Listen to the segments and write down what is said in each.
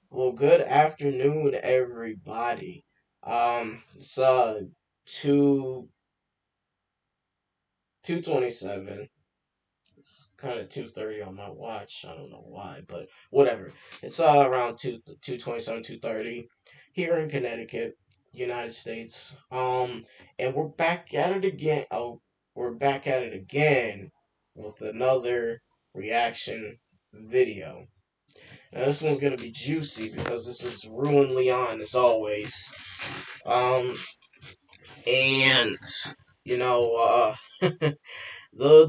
Well, good afternoon, everybody. It's 2:27. It's kind of 2:30 on my watch. I don't know why, but whatever. It's around 2:27, 2:30 here in Connecticut, United States. And we're back at it again. Oh, we're back at it again with another reaction video. Now this one's gonna be juicy because this is Ruin Leon as always. Um, and you know,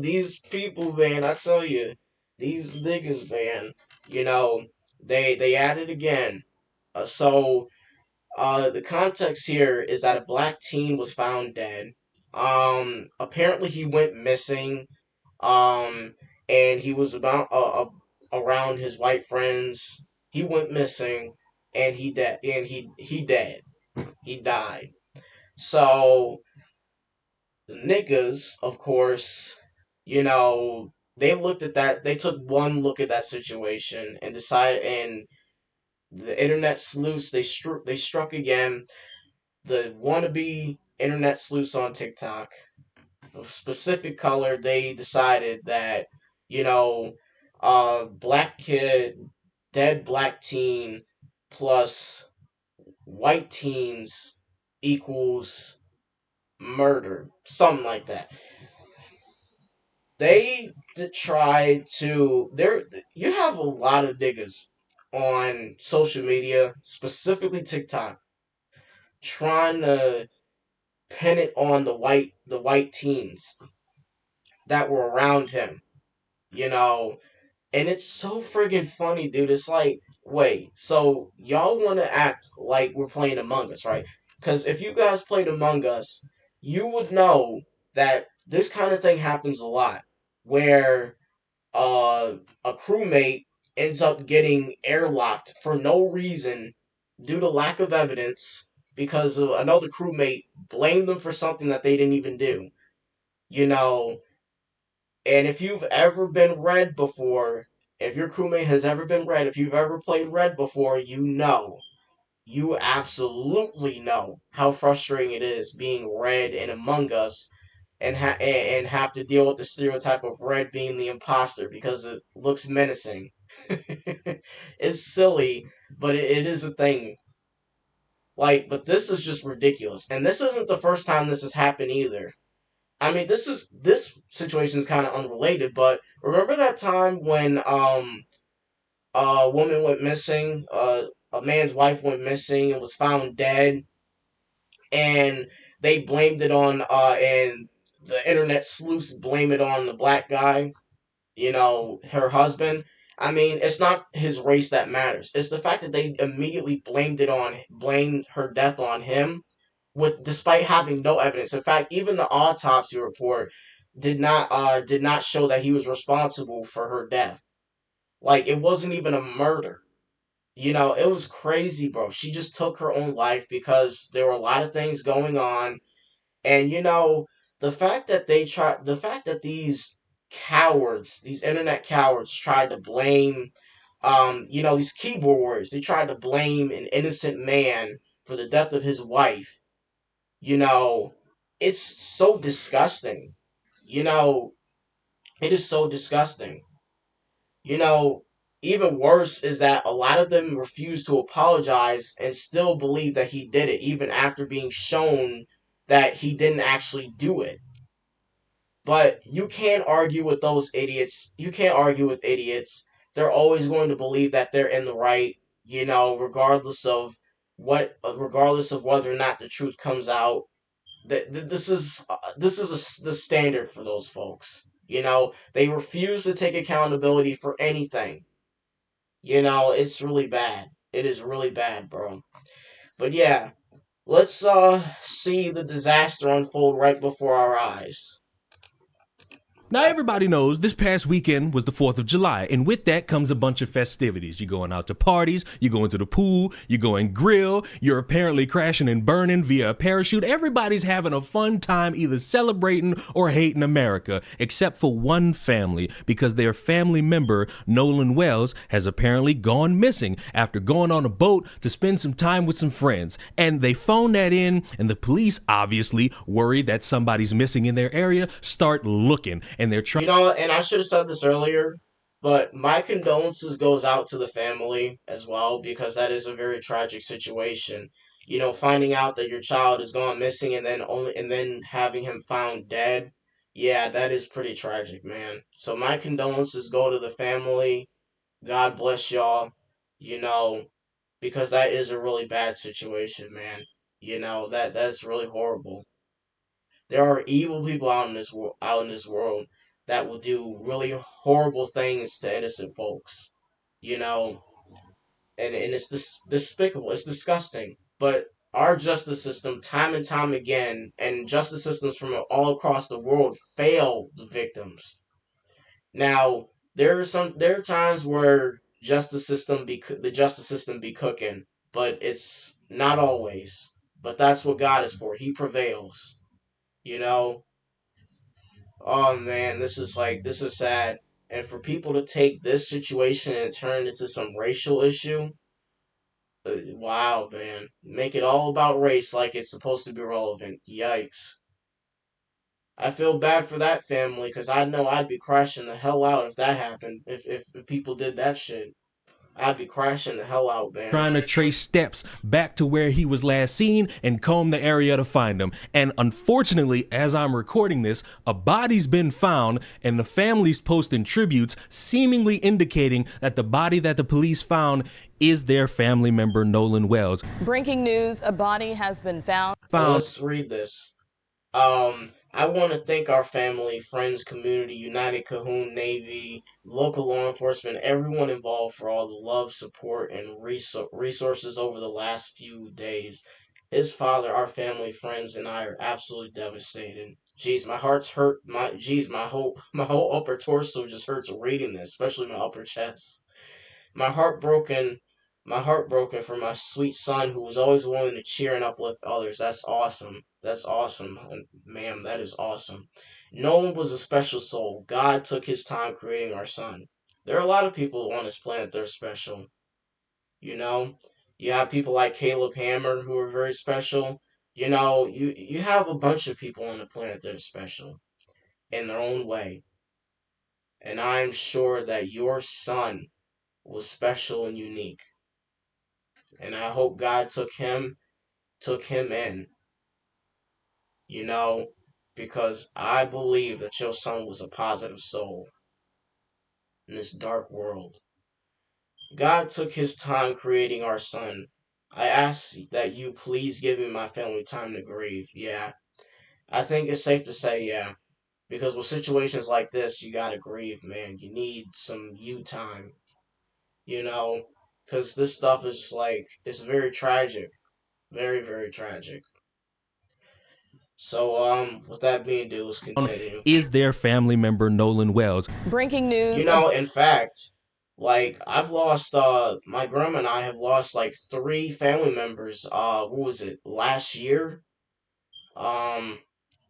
these people, man, I tell you, these niggas, man, you know, they added again. The context here is that a black teen was found dead. Apparently he went missing. Um, and he was around his white friends. He went missing, and he dead. He died. So the niggas, of course, they looked at that. They took one look at that situation and decided. And the internet sleuths they struck again. The wannabe internet sleuths on TikTok, a specific color. They decided that you know, black kid, dead black teen plus white teens equals murder, something like that. They try to there. You have a lot of niggas on social media, specifically TikTok, trying to pin it on the white teens that were around him. You know, and it's so friggin' funny, dude. It's like, wait, so y'all want to act like we're playing Among Us, right? Because if you guys played Among Us, you would know that this kind of thing happens a lot, where a crewmate ends up getting airlocked for no reason due to lack of evidence because another crewmate blamed them for something that they didn't even do. You know, and if you've ever been red before, if your crewmate has ever been red, if you've ever played red before, you absolutely know how frustrating it is being red in Among Us and have to deal with the stereotype of red being the imposter because it looks menacing. It's silly, but it is a thing. Like, but this is just ridiculous, and this isn't the first time this has happened either. I mean, this situation is kind of unrelated, but remember that time when a woman went missing, a man's wife went missing and was found dead, and they blamed it on and the internet sleuths blame it on the black guy, her husband. I mean, it's not his race that matters. It's the fact that they immediately blamed her death on him, with despite having no evidence. In fact, even the autopsy report did not show that he was responsible for her death. Like, it wasn't even a murder. It was crazy, bro. She just took her own life because there were a lot of things going on. And the fact that these cowards, these internet cowards, tried to blame, these keyboard warriors, they tried to blame an innocent man for the death of his wife. You know, it's so disgusting. You know, it is so disgusting. You know, Even worse is that a lot of them refuse to apologize and still believe that he did it, even after being shown that he didn't actually do it. But you can't argue with those idiots. You can't argue with idiots. They're always going to believe that they're in the right, regardless of whether or not the truth comes out. This is the standard for those folks. They refuse to take accountability for anything. It's really bad. It is really bad, bro. But yeah, let's see the disaster unfold right before our eyes. Now, everybody knows this past weekend was the 4th of July, and with that comes a bunch of festivities. You're going out to parties, you're going to the pool, you're going grill, you're apparently crashing and burning via a parachute. Everybody's having a fun time either celebrating or hating America, except for one family, because their family member, Nolan Wells, has apparently gone missing after going on a boat to spend some time with some friends. And they phoned that in, and the police, obviously worried that somebody's missing in their area, start looking, and they're trying. You know, and I should have said this earlier, but my condolences goes out to the family as well because that is a very tragic situation. You know, finding out that your child is gone missing and then having him found dead. Yeah, that is pretty tragic, man. So my condolences go to the family. God bless y'all. You know, because that is a really bad situation, man. You know, that's really horrible. There are evil people out in this world that will do really horrible things to innocent folks. You know, and it's despicable. It's disgusting. But our justice system, time and time again, and justice systems from all across the world fail the victims. Now, there are times where the justice system be cooking, but it's not always. But that's what God is for. He prevails. You know, oh man, this is sad. And for people to take this situation and turn it into some racial issue, wow, man, make it all about race like it's supposed to be relevant. Yikes! I feel bad for that family because I know I'd be crashing the hell out if that happened. If people did that shit, I'd be crashing the hell out, man. Trying to trace steps back to where he was last seen and comb the area to find him. And unfortunately, as I'm recording this, a body's been found and the family's posting tributes seemingly indicating that the body that the police found is their family member, Nolan Wells. Breaking news, a body has been found. Let's read this. I want to thank our family, friends, community, United Cahoon Navy, local law enforcement, everyone involved for all the love, support, and resources over the last few days. His father, our family, friends, and I are absolutely devastated. Jeez, my heart's hurt. My whole upper torso just hurts reading this, especially my upper chest. My heart broken, my heart broken for my sweet son who was always willing to cheer and uplift others. That's awesome. That's awesome, ma'am. That is awesome. Nolan was a special soul. God took his time creating our son. There are a lot of people on this planet that are special. You know, you have people like Caleb Hammer who are very special. You know, you have a bunch of people on the planet that are special in their own way. And I'm sure that your son was special and unique. And I hope God took him in, you know, because I believe that your son was a positive soul in this dark world. God took his time creating our son. I ask that you please give me my family time to grieve. Yeah. I think it's safe to say yeah. Because with situations like this, you gotta grieve, man. You need some you time, you know? Because this stuff is it's very tragic. Very, very tragic. So, with that being due, let's continue. Is their family member, Nolan Wells. Breaking You news, know, in fact, I've lost, my grandma and I have lost, three family members, what was it, last year? Um,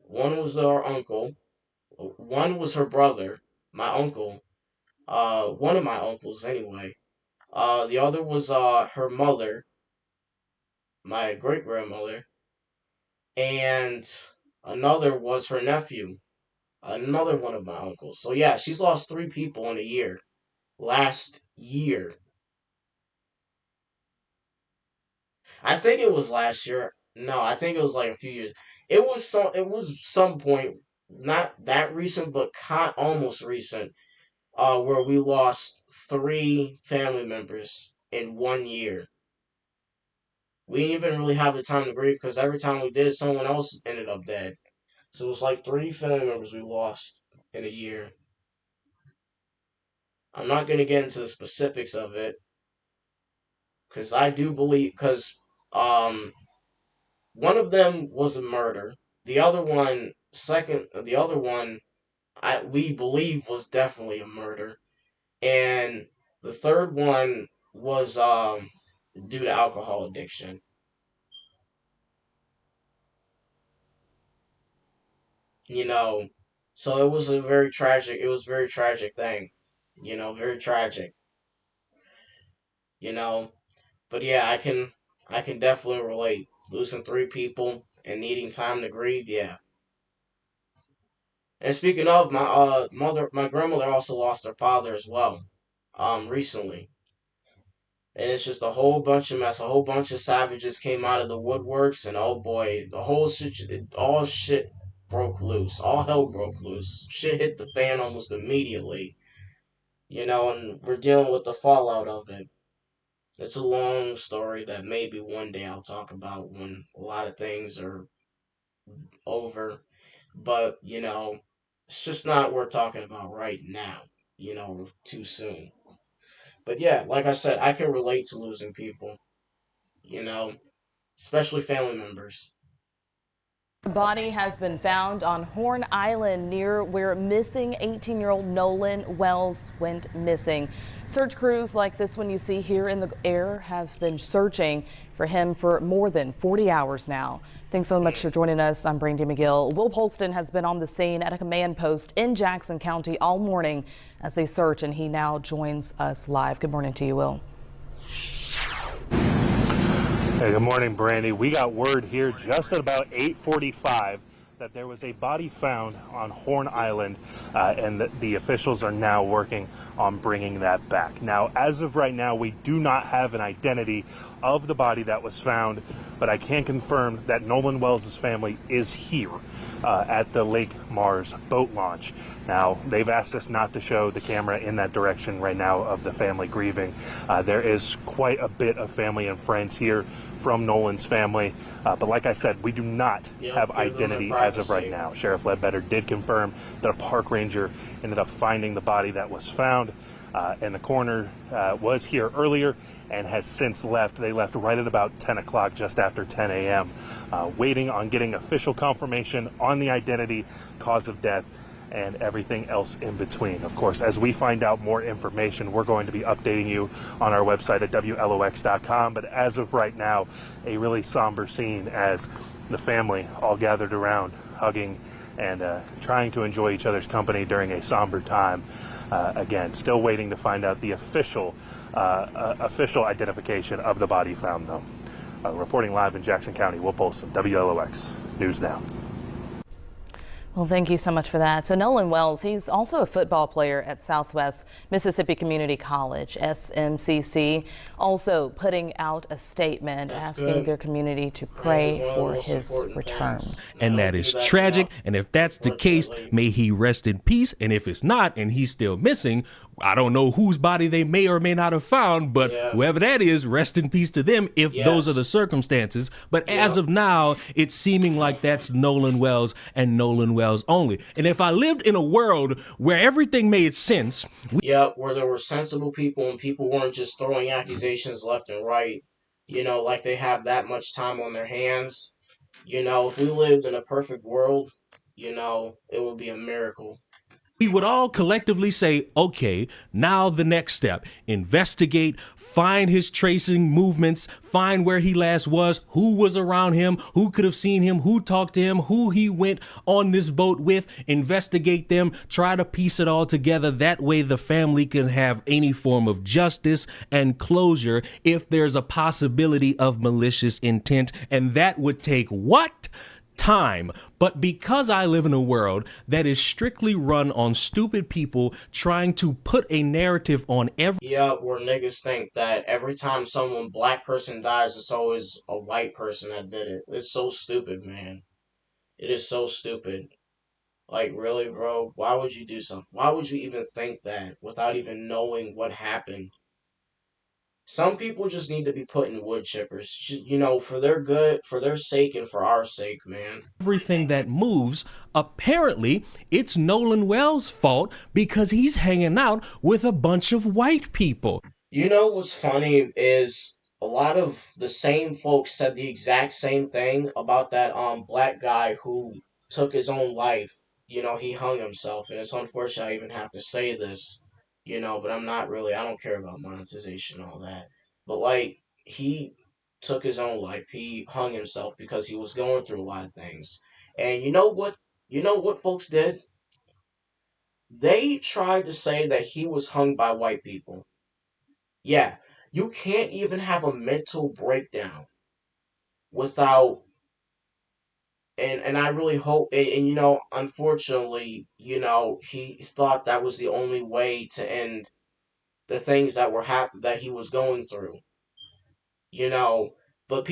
one was our uncle, one was her brother, my uncle, one of my uncles anyway. The other was, her mother, my great grandmother, and another was her nephew, another one of my uncles. So yeah, she's lost three people in a year. Last year. I think it was last year. No, I think it was like a few years. It was some point, not that recent, but almost recent, where we lost three family members in 1 year. We didn't even really have the time to grieve because every time we did, someone else ended up dead. So it was like three family members we lost in a year. I'm not gonna get into the specifics of it because I do believe um one of them was a murder. The other one we believe was definitely a murder. And the third one was due to alcohol addiction. You know, so it was a very tragic. It was a very tragic thing. Very tragic. You know, but yeah, I can definitely relate. Losing three people and needing time to grieve. Yeah. And speaking of my grandmother also lost her father as well, recently. And it's just a whole bunch of mess. A whole bunch of savages came out of the woodworks, and oh boy, all shit broke loose. All hell broke loose. Shit hit the fan almost immediately. And we're dealing with the fallout of it. It's a long story that maybe one day I'll talk about when a lot of things are over. But, it's just not worth talking about right now, too soon. But yeah, like I said, I can relate to losing people, you know, especially family members. The body has been found on Horn Island near where missing 18-year-old Nolan Wells went missing. Search crews like this one you see here in the air have been searching for him for more than 40 hours now. Thanks so much for joining us. I'm Brandy McGill. Will Polston has been on the scene at a command post in Jackson County all morning as they search, and he now joins us live. Good morning to you, Will. Hey, good morning, Brandy. We got word here just at about 8:45 that there was a body found on Horn Island, and the officials are now working on bringing that back. Now, as of right now, we do not have an identity of the body that was found, but I can confirm that Nolan Wells' family is here at the Lake Mars boat launch. Now, they've asked us not to show the camera in that direction right now of the family grieving. There is quite a bit of family and friends here from Nolan's family, but like I said, we do not have identity as of right now. Sheriff Ledbetter did confirm that a park ranger ended up finding the body that was found, and the coroner was here earlier and has since left. They left right at about 10 o'clock, just after 10 a.m., waiting on getting official confirmation on the identity, cause of death, and everything else in between. Of course, as we find out more information, we're going to be updating you on our website at WLOX.com. But as of right now, a really somber scene as the family all gathered around, hugging and trying to enjoy each other's company during a somber time. Again, still waiting to find out the official identification of the body found, though. Reporting live in Jackson County, Will Polston, WLOX News Now. Well, thank you so much for that. So Nolan Wells, he's also a football player at Southwest Mississippi Community College, SMCC, also putting out a statement asking their community to pray for his return. And that is tragic. And if that's the case, may he rest in peace. And if it's not, and he's still missing, I don't know whose body they may or may not have found, but whoever that is, rest in peace to them if those are the circumstances. But as of now, it's seeming like that's Nolan Wells and Nolan Wells only. And if I lived in a world where everything made sense, where there were sensible people and people weren't just throwing accusations left and right, like they have that much time on their hands. If we lived in a perfect world, it would be a miracle. we would all collectively say, okay, now the next step, investigate, find his tracing movements, find where he last was, who was around him, who could have seen him, who talked to him, who he went on this boat with, investigate them, try to piece it all together. That way the family can have any form of justice and closure if there's a possibility of malicious intent. And that would take what? Time. But because I live in a world that is strictly run on stupid people trying to put a narrative on every Where niggas think that every time someone black person dies, it's always a white person that did it. It's so stupid, man. It is so stupid. Like, really, bro? Why would you do something? Why would you even think that without even knowing what happened? Some people just need to be put in wood chippers, for their good, for their sake, and for our sake, man. everything that moves. Apparently, it's Nolan Wells' fault because he's hanging out with a bunch of white people. What's funny is a lot of the same folks said the exact same thing about that black guy who took his own life he hung himself, and it's unfortunate I even have to say this, but I don't care about monetization and all that. But like, he took his own life. He hung himself because he was going through a lot of things. And you know what? You know what folks did? They tried to say that he was hung by white people. Yeah, you can't even have a mental breakdown without and I really hope unfortunately, he thought that was the only way to end the things that he was going through, you know, but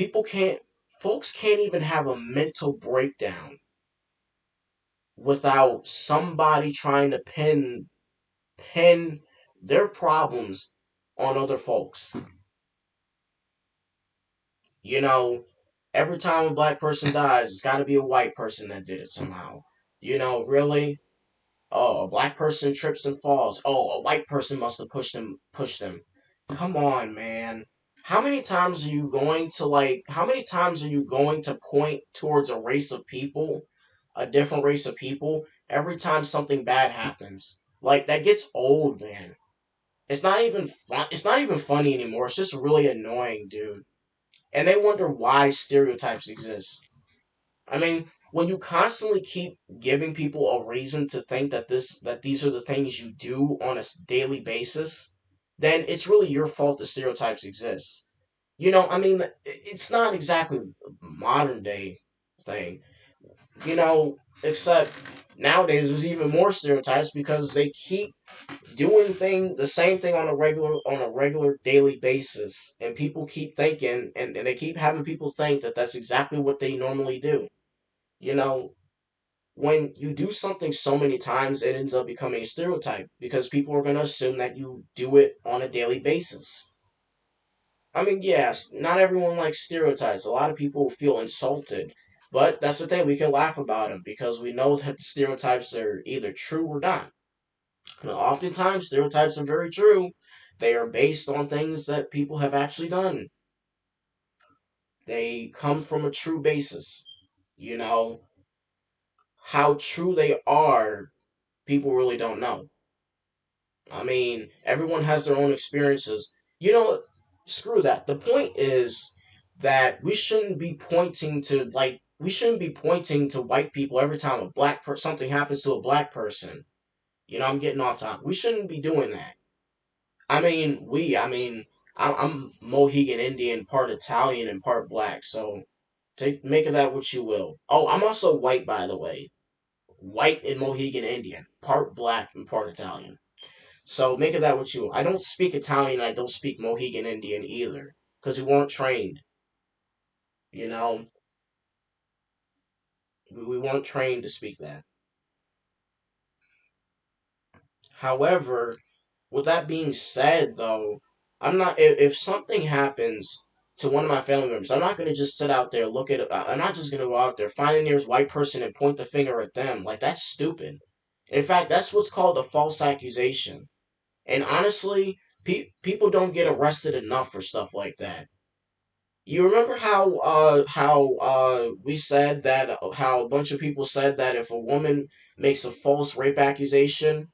folks can't even have a mental breakdown without somebody trying to pin their problems on other folks. You know, every time a black person dies, it's got to be a white person that did it somehow. Really? Oh, a black person trips and falls. Oh, a white person must have pushed them. Come on, man. How many times are you going to point towards a different race of people, every time something bad happens? Like, that gets old, man. It's not even funny anymore. It's just really annoying, dude. And they wonder why stereotypes exist. I mean, when you constantly keep giving people a reason to think that these are the things you do on a daily basis, then it's really your fault the stereotypes exist. I mean, it's not exactly a modern day thing, except nowadays there's even more stereotypes because they keep doing the same thing on a regular daily basis, and people keep thinking and they keep having people think that that's exactly what they normally do. You know, when you do something so many times, it ends up becoming a stereotype because people are going to assume that you do it on a daily basis. I mean, yes, not everyone likes stereotypes. A lot of people feel insulted. But that's the thing, we can laugh about them because we know that the stereotypes are either true or not. Now, oftentimes, stereotypes are very true. They are based on things that people have actually done. They come from a true basis. You know, how true they are, people really don't know. I mean, everyone has their own experiences. You know, screw that. The point is that we shouldn't be pointing to white people every time something happens to a black person. I'm getting off topic. We shouldn't be doing that. I'm Mohegan Indian, part Italian and part black, so make of that what you will. Oh, I'm also white, by the way. White and Mohegan Indian, part black and part Italian. So make of that what you will. I don't speak Italian, and I don't speak Mohegan Indian either, because we weren't trained. You know, we weren't trained to speak that. However, with that being said, though, I'm not. If something happens to one of my family members, I'm not gonna just sit out there look at. I'm not just gonna go out there find the nearest white person and point the finger at them. Like, that's stupid. In fact, that's what's called a false accusation. And honestly, people don't get arrested enough for stuff like that. You remember how we said that how a bunch of people said that if a woman makes a false rape accusation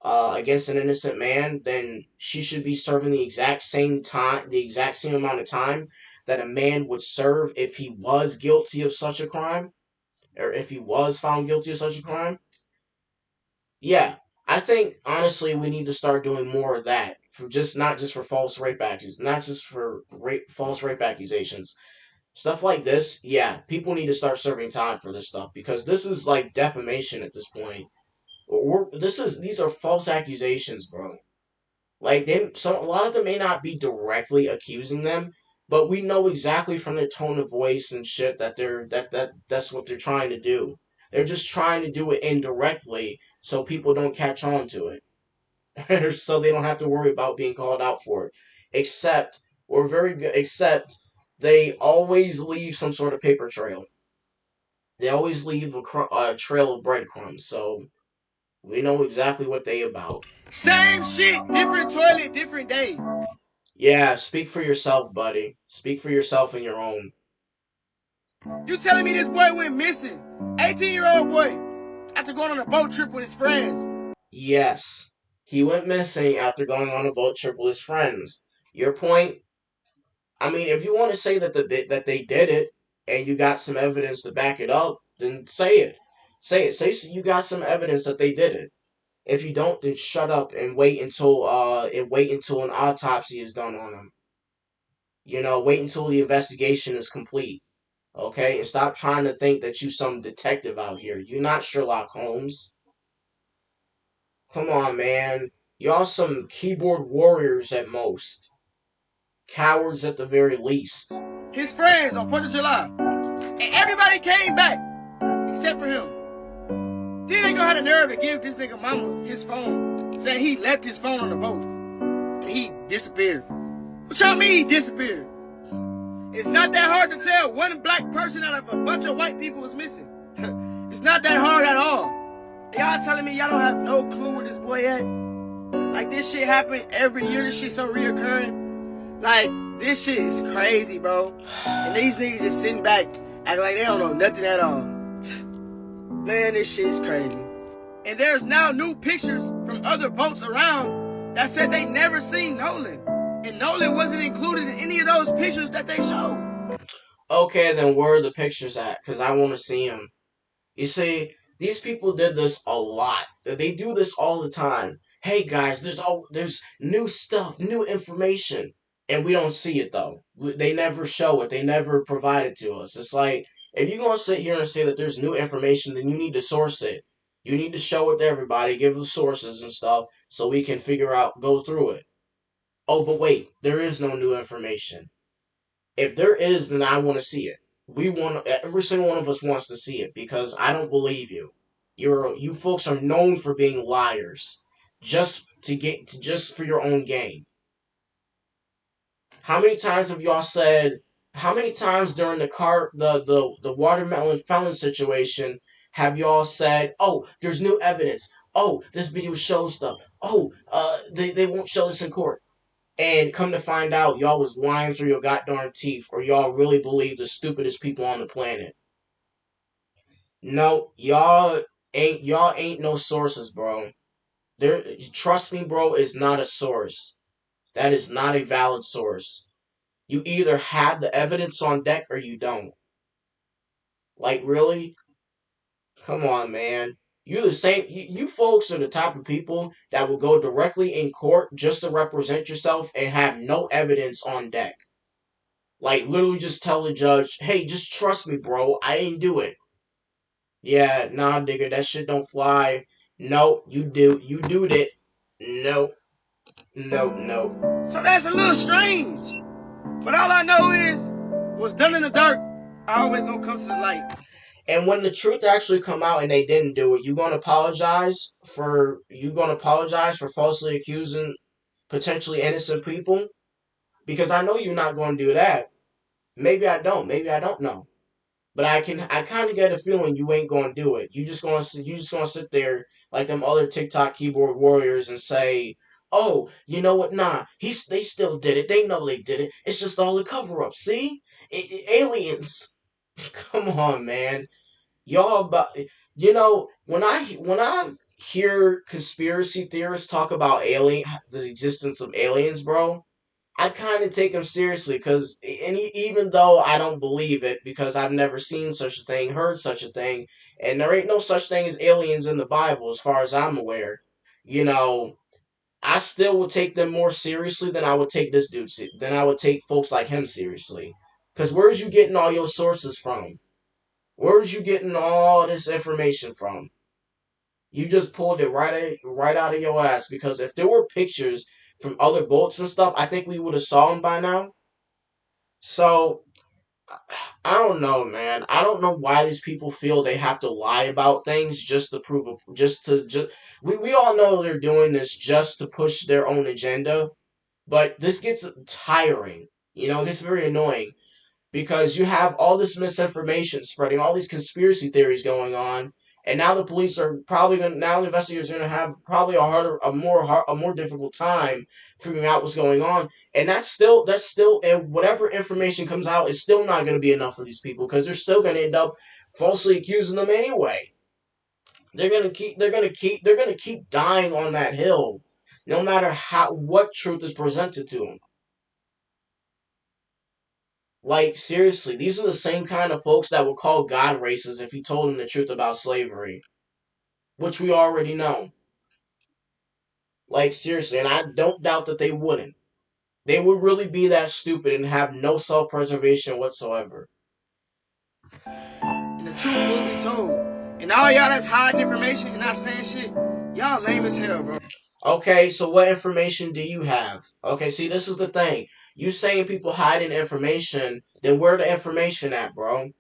against an innocent man, then she should be serving the exact same amount of time that a man would serve if he was guilty of such a crime, or if he was found guilty of such a crime. Yeah, I think honestly we need to start doing more of that for just not just for not just for false rape accusations. Stuff like this, yeah, people need to start serving time for this stuff because this is like defamation at this point. These are false accusations, bro. Like, a lot of them may not be directly accusing them, but we know exactly from their tone of voice and shit that that's what they're trying to do. They're just trying to do it indirectly so people don't catch on to it, so they don't have to worry about being called out for it. Except we're very good. Except they always leave some sort of paper trail. They always leave a trail of breadcrumbs, so we know exactly what they about. Same shit, different toilet, different day. Yeah, speak for yourself, buddy. Speak for yourself and your own. You telling me this boy went missing? 18-year-old boy. after going on a boat trip with his friends. Yes, he went missing after going on a boat trip with his friends. Your point? I mean, if you want to say that they did it and you got some evidence to back it up, then say it. Say it. Say you got some evidence that they did it. If you don't, then shut up and wait until an autopsy is done on him. Wait until the investigation is complete. Okay, and stop trying to think that you some detective out here. You're not Sherlock Holmes. Come on, man. Y'all some keyboard warriors at most. Cowards at the very least. His friends on 4th of July. And everybody came back except for him. Then they gonna have the nerve to give this nigga mama his phone, saying he left his phone on the boat and he disappeared. What y'all mean he disappeared? It's not that hard to tell one black person out of a bunch of white people is missing. It's not that hard at all. Y'all telling me y'all don't have no clue where this boy at? Like, this shit happen every year. This shit so reoccurring. Like, this shit is crazy, bro. And these niggas just sitting back acting like they don't know nothing at all. Man, this shit is crazy. And there's now new pictures from other boats around that said they never seen Nolan. And Nolan wasn't included in any of those pictures that they showed. Okay, then where are the pictures at? Because I want to see them. You see, these people did this a lot. They do this all the time. Hey guys, there's new stuff, new information, and we don't see it though. They never show it. They never provide it to us. It's like, if you're gonna sit here and say that there's new information, then you need to source it. You need to show it to everybody, give the sources and stuff, so we can go through it. Oh, but wait, there is no new information. If there is, then I want to see it. Every single one of us wants to see it because I don't believe you. You folks are known for being liars, just for your own gain. How many times have y'all said? How many times during the watermelon felon situation have y'all said, "Oh, there's new evidence. Oh, this video shows stuff. Oh, they won't show this in court." And come to find out, y'all was lying through your goddamn teeth, or y'all really believe the stupidest people on the planet. No, y'all ain't no sources, bro. Trust me, bro, is not a source. That is not a valid source. You either have the evidence on deck or you don't. Like, really? Come on, man. You folks are the type of people that will go directly in court just to represent yourself and have no evidence on deck. Like, literally just tell the judge, hey, just trust me, bro. I didn't do it. Yeah, nah, digger, that shit don't fly. No, you do. You do it. No. No, no. So that's a little strange. But all I know is, what's done in the dark, always gonna come to the light. And when the truth actually come out and they didn't do it, you gonna apologize for falsely accusing potentially innocent people? Because I know you're not gonna do that. Maybe I don't. Maybe I don't know. But I kind of get a feeling you ain't gonna do it. You just gonna sit there like them other TikTok keyboard warriors and say, "Oh, you know what? Nah, they still did it. They know they did it. It's just all a cover up. See, aliens. Come on, man. Y'all, but when I hear conspiracy theorists talk about the existence of aliens, bro, I kind of take them seriously even though I don't believe it because I've never seen such a thing, heard such a thing, and there ain't no such thing as aliens in the Bible as far as I'm aware. You know, I still would take them more seriously than I would take than I would take folks like him seriously. Cause where's you getting all your sources from? Where's you getting all this information from? You just pulled it right out of your ass because if there were pictures from other boats and stuff, I think we would have saw them by now. So I don't know, man. I don't know why these people feel they have to lie about things just to prove just we all know they're doing this just to push their own agenda, but this gets tiring. It gets very annoying because you have all this misinformation spreading, all these conspiracy theories going on, and now the police are probably going. Now the investigators are going to have probably a more difficult time figuring out what's going on, and and whatever information comes out is still not going to be enough for these people because they're still going to end up falsely accusing them anyway. They're gonna keep dying on that hill, no matter what truth is presented to them. Like, seriously, these are the same kind of folks that would call God racist if you told them the truth about slavery, which we already know. Like, seriously, and I don't doubt that they wouldn't. They would really be that stupid and have no self-preservation whatsoever. And the truth will be told. And all y'all that's hiding information and not saying shit, y'all lame as hell, bro. Okay, so what information do you have? Okay, see, this is the thing. You saying people hiding information, then where the information at, bro?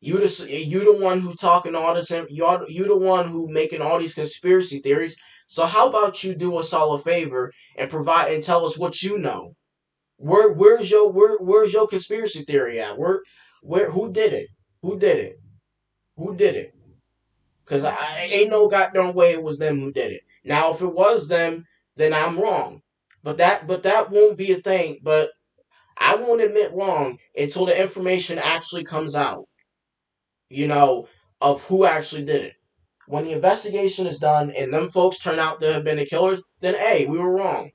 You the one who talking all this. You the one who making all these conspiracy theories. So how about you do us all a favor and provide and tell us what you know? Where's your conspiracy theory at? Where who did it? Who did it? Who did it? Cause I ain't no goddamn way it was them who did it. Now if it was them, then I'm wrong. But that won't be a thing. But I won't admit wrong until the information actually comes out. You know, of who actually did it. When the investigation is done and them folks turn out to have been the killers, then hey, we were wrong.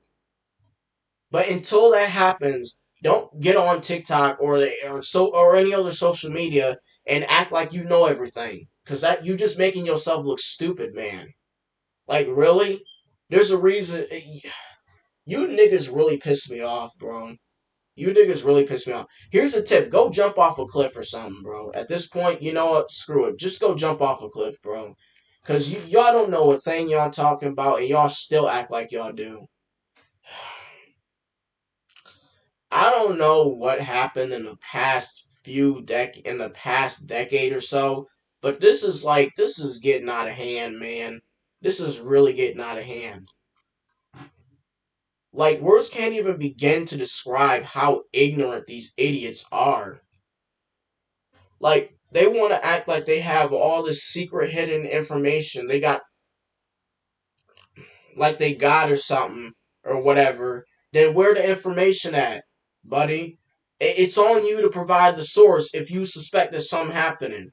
But until that happens, don't get on TikTok or any other social media and act like you know everything. Cause that you just making yourself look stupid, man. Like really? There's a reason you niggas really piss me off, bro. You niggas really piss me off. Here's a tip. Go jump off a cliff or something, bro. At this point, you know what? Screw it. Just go jump off a cliff, bro. Cause y'all don't know a thing y'all talking about and y'all still act like y'all do. I don't know what happened in the past decade or so, but this is getting out of hand, man. This is really getting out of hand. Like words can't even begin to describe how ignorant these idiots are. Like they want to act like they have all this secret hidden information. They got like they got or something or whatever. Then where the information at, buddy? It's on you to provide the source if you suspect there's something happening.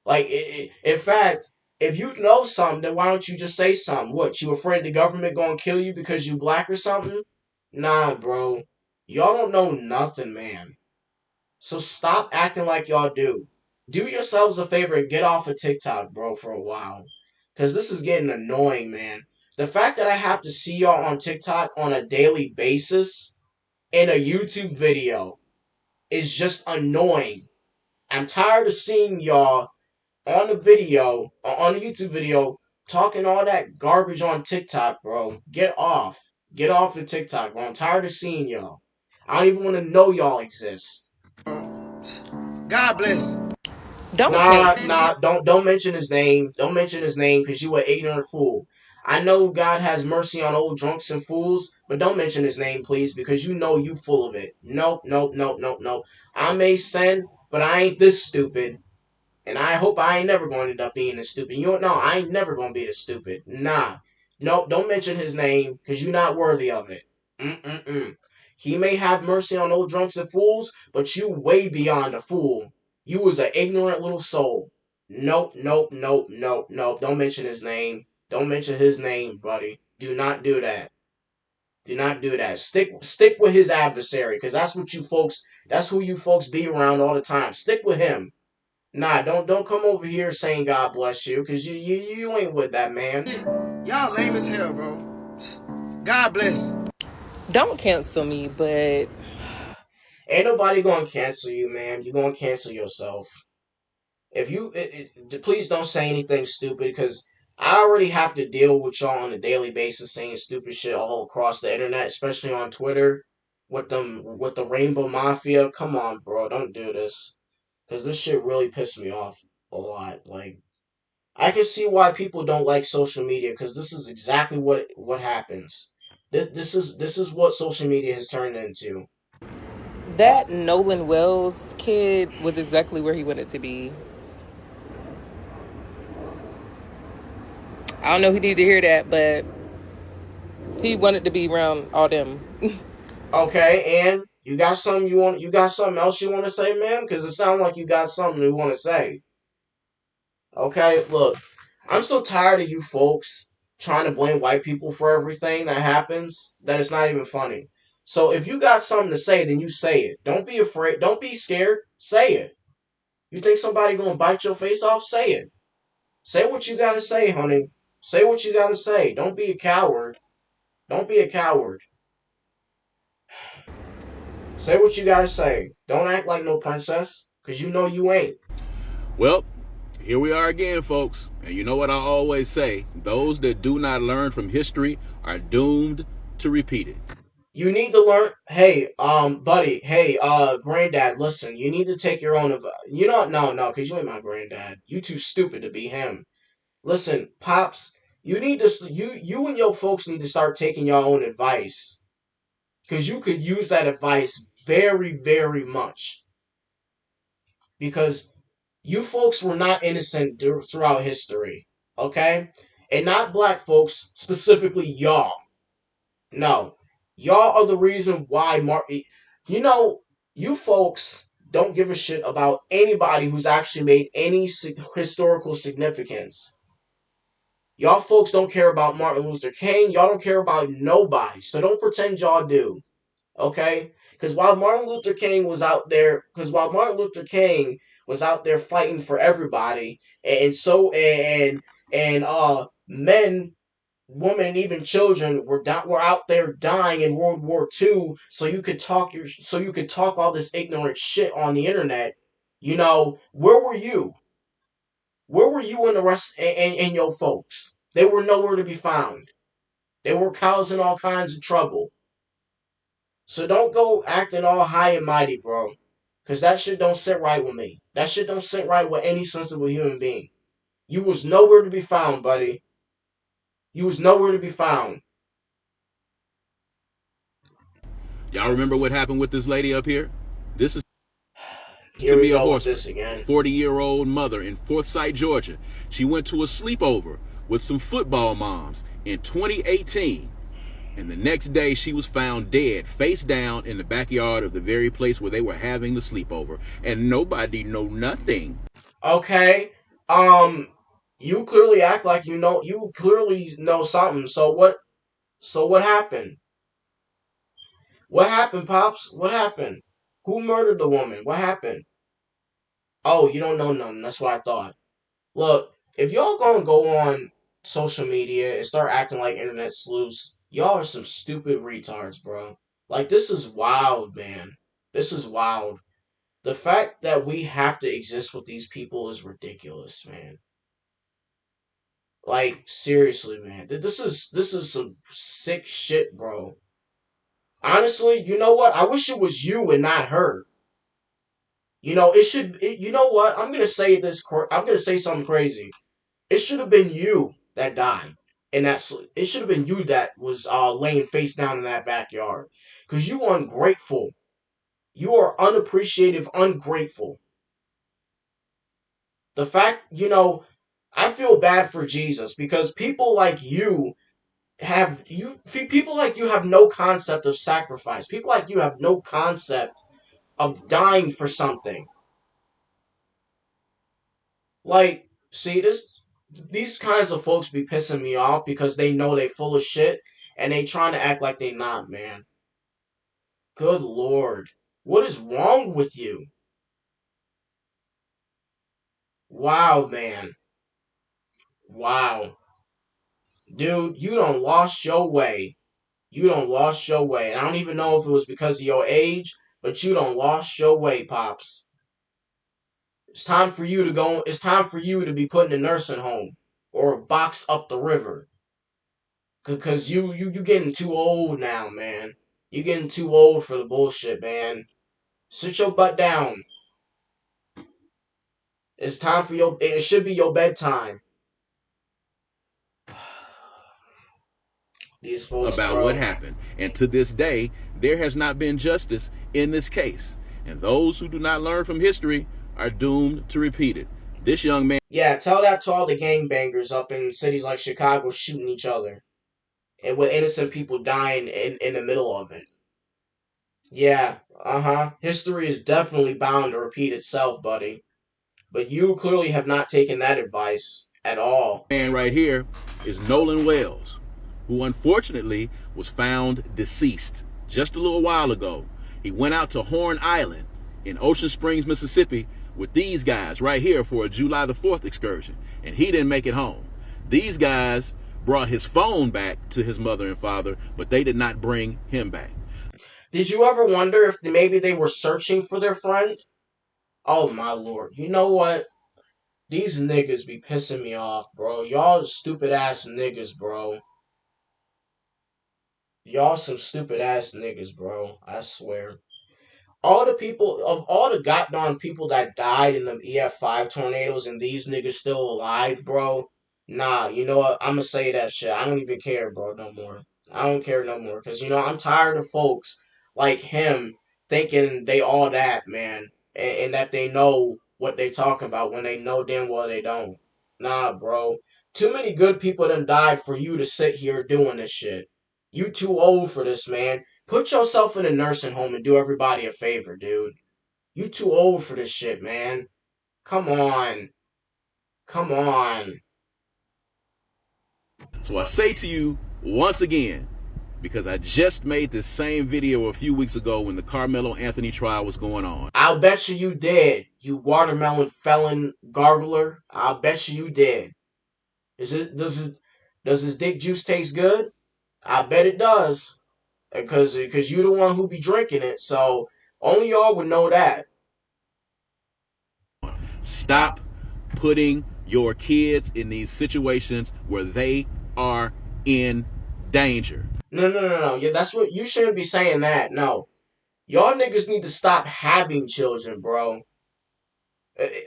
Like, in fact, if you know something, then why don't you just say something? What, you afraid the government gonna kill you because you black or something? Nah, bro. Y'all don't know nothing, man. So stop acting like y'all do. Do yourselves a favor and get off of TikTok, bro, for a while. Because this is getting annoying, man. The fact that I have to see y'all on TikTok on a daily basis in a YouTube video is just annoying. I'm tired of seeing y'all on the video, on the YouTube video, talking all that garbage on TikTok, bro. Get off. Get off the TikTok, bro. I'm tired of seeing y'all. I don't even want to know y'all exist. God bless. Don't Nah, cancel. nah, don't mention his name. Don't mention his name because you an ignorant fool. I know God has mercy on old drunks and fools, but don't mention his name, please, because you know you full of it. Nope, nope, nope, nope, nope. I may sin, but I ain't this stupid. And I hope I ain't never going to end up being this stupid. You don't know, I ain't never going to be this stupid. Nah. Nope, don't mention his name, because you're not worthy of it. Mm-mm-mm. He may have mercy on old drunks and fools, but you way beyond a fool. You was an ignorant little soul. Nope, nope, nope, nope, nope. Don't mention his name. Don't mention his name, buddy. Do not do that. Do not do that. Stick with his adversary, because that's who you folks be around all the time. Stick with him. Nah, don't come over here saying God bless you, cause you ain't with that man. Y'all lame as hell, bro. God bless. Don't cancel me, but Ain't nobody gonna cancel you, man. You gonna cancel yourself. If you please don't say anything stupid, cause I already have to deal with y'all on a daily basis saying stupid shit all across the internet, especially on Twitter with the Rainbow Mafia. Come on, bro, don't do this, cause this shit really pissed me off a lot. Like I can see why people don't like social media because this is exactly what happens. This is what social media has turned into. that Nolan Wells kid was exactly where he wanted to be. I don't know who needed to hear that, but he wanted to be around all them. Okay, and you got something else you want to say, man? Because it sounds like you got something you want to say. Okay, look, I'm so tired of you folks trying to blame white people for everything that happens that it's not even funny. So if you got something to say, then you say it. Don't be afraid. Don't be scared. Say it. You think somebody gonna bite your face off? Say it. Say what you gotta say, honey. Say what you gotta say. Don't be a coward. Don't be a coward. Say what you gotta say. Don't act like no princess, cause you know you ain't. Well, here we are again, folks. And you know what I always say, those that do not learn from history are doomed to repeat it. You need to learn. Hey, buddy. Hey, granddad. Listen, you need to take your own. You know, no, cause you ain't my granddad. You too stupid to be him. Listen, pops. You need to. You and your folks need to start taking your own advice, cause you could use that advice very, very much. Because you folks were not innocent throughout history, okay? And not black folks, specifically y'all. No. Y'all are the reason why you know, you folks don't give a shit about anybody who's actually made any historical significance. Y'all folks don't care about Martin Luther King. Y'all don't care about nobody. So don't pretend y'all do. Okay? Because while Martin Luther King was out there fighting for everybody, and men, women, even children were out there dying in World War II, so you could talk all this ignorant shit on the internet. You know, where were you? Where were you and the rest and your folks? They were nowhere to be found. They were causing all kinds of trouble. So don't go acting all high and mighty, bro. Cause that shit don't sit right with me. That shit don't sit right with any sensible human being. You was nowhere to be found, buddy. You was nowhere to be found. Y'all remember what happened with this lady up here? This is Here to we be a go with horseman. this A again. 40-year-old mother in Forsyth, Georgia. She went to a sleepover with some football moms in 2018. And the next day, she was found dead, face down in the backyard of the very place where they were having the sleepover. And nobody know nothing. Okay. Um, you clearly act like you know. You clearly know something. So what? So what happened? What happened, pops? What happened? Who murdered the woman? What happened? Oh, you don't know nothing. That's what I thought. Look, if y'all gonna go on social media and start acting like internet sleuths, y'all are some stupid retards, bro. Like, this is wild, man. This is wild. The fact that we have to exist with these people is ridiculous, man. Like, seriously, man. This is some sick shit, bro. Honestly, you know what? I wish it was you and not her. You know, you know what? I'm gonna say something crazy. It should have been you that died, and it should have been you that was laying face down in that backyard, cause you ungrateful. You are unappreciative, ungrateful. The fact, I feel bad for Jesus because people like you have no concept of sacrifice. People like you have no concept of dying for something. Like, see, these kinds of folks be pissing me off because they know they full of shit and they trying to act like they not, man. Good lord. What is wrong with you? Wow, man. Wow. Dude, you don't lost your way. You don't lost your way. And I don't even know if it was because of your age, but you don't lost your way, Pops. It's time for you to be put in a nursing home or a box up the river. Cause you getting too old now, man. You getting too old for the bullshit, man. Sit your butt down. It should be your bedtime. These folks, About what bro. happened. And to this day, there has not been justice in this case. And those who do not learn from history are doomed to repeat it. This young man Yeah, tell that to all the gangbangers up in cities like Chicago shooting each other. And with innocent people dying in the middle of it. Yeah, uh-huh. History is definitely bound to repeat itself, buddy. But you clearly have not taken that advice at all. Man right here is Nolan Wells, who unfortunately was found deceased just a little while ago. He went out to Horn Island in Ocean Springs, Mississippi with these guys right here for a July the 4th excursion, and he didn't make it home. These guys brought his phone back to his mother and father, but they did not bring him back. Did you ever wonder if maybe they were searching for their friend? Oh my lord. You know what? These niggas be pissing me off, bro. Y'all stupid ass niggas, bro. Y'all some stupid ass niggas, bro. I swear. All the goddamn people that died in the EF5 tornadoes and these niggas still alive, bro. Nah, you know what? I'ma say that shit. I don't even care, bro, no more. I don't care no more. Cause you know, I'm tired of folks like him thinking they all that, man. And that they know what they talk about when they know damn well they don't. Nah, bro. Too many good people done died for you to sit here doing this shit. You too old for this, man. Put yourself in a nursing home and do everybody a favor, dude. You too old for this shit, man. Come on. Come on. So I say to you once again, because I just made this same video a few weeks ago when the Carmelo Anthony trial was going on. I'll bet you did, you watermelon felon gargler. I'll bet you did. Does his dick juice taste good? I bet it does. Because you the one who be drinking it, so only y'all would know that. Stop putting your kids in these situations where they are in danger. No. Yeah, that's what you shouldn't be saying that. No. Y'all niggas need to stop having children, bro.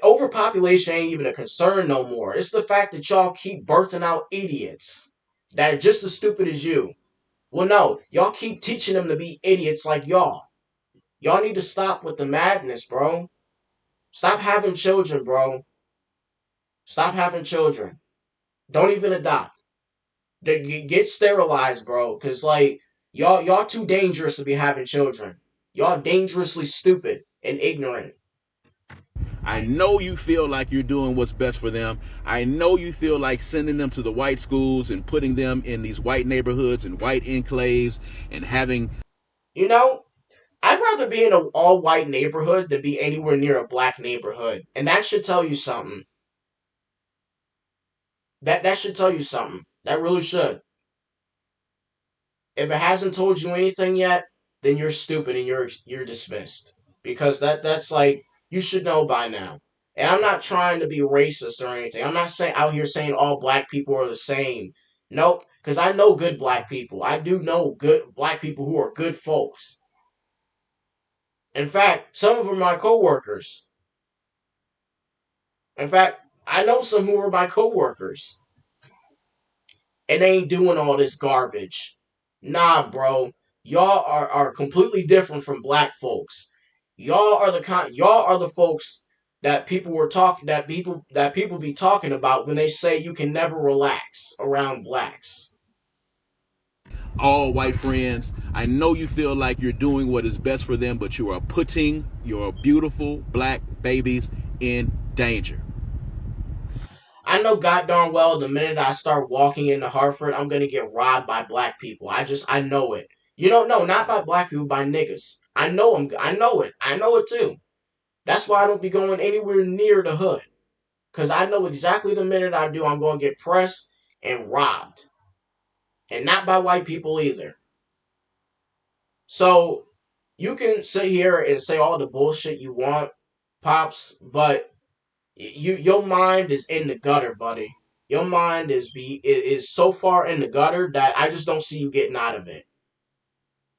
Overpopulation ain't even a concern no more. It's the fact that y'all keep birthing out idiots that are just as stupid as you. Well, no, y'all keep teaching them to be idiots like y'all. Y'all need to stop with the madness, bro. Stop having children, bro. Stop having children. Don't even adopt. Get sterilized, bro. Cause like y'all too dangerous to be having children. Y'all dangerously stupid and ignorant. I know you feel like you're doing what's best for them. I know you feel like sending them to the white schools and putting them in these white neighborhoods and white enclaves and having... You know, I'd rather be in an all-white neighborhood than be anywhere near a black neighborhood. And that should tell you something. That should tell you something. That really should. If it hasn't told you anything yet, then you're stupid and you're dismissed. Because that's like you should know by now. And I'm not trying to be racist or anything. I'm not saying out here saying all black people are the same. Nope, because I know good black people. I do know good black people who are good folks. In fact, some of them are my coworkers. In fact, I know some who are my coworkers. And they ain't doing all this garbage. Nah, bro. Y'all are completely different from black folks. Y'all are the folks that people be talking about when they say you can never relax around blacks. all white friends. I know you feel like you're doing what is best for them, but you are putting your beautiful black babies in danger. I know goddamn well the minute I start walking into Hartford, I'm gonna get robbed by black people. I know it. You don't know, not by black people, by niggas. I know it. I know it too. That's why I don't be going anywhere near the hood. Cause I know exactly the minute I do, I'm gonna get pressed and robbed. And not by white people either. So you can sit here and say all the bullshit you want, Pops, but your mind is in the gutter, buddy. Your mind is so far in the gutter that I just don't see you getting out of it.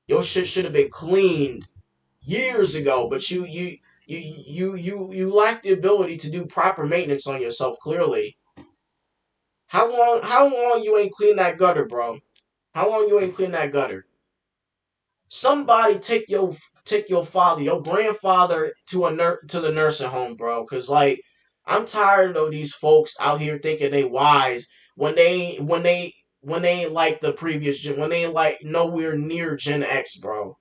Your shit should have been cleaned years ago, but you lack the ability to do proper maintenance on yourself. Clearly, how long you ain't clean that gutter, bro? How long you ain't clean that gutter? Somebody take your father, your grandfather to the nursing home, bro. Cause like I'm tired of these folks out here thinking they wise when they ain't like the previous gen, when they ain't like nowhere near Gen X, bro.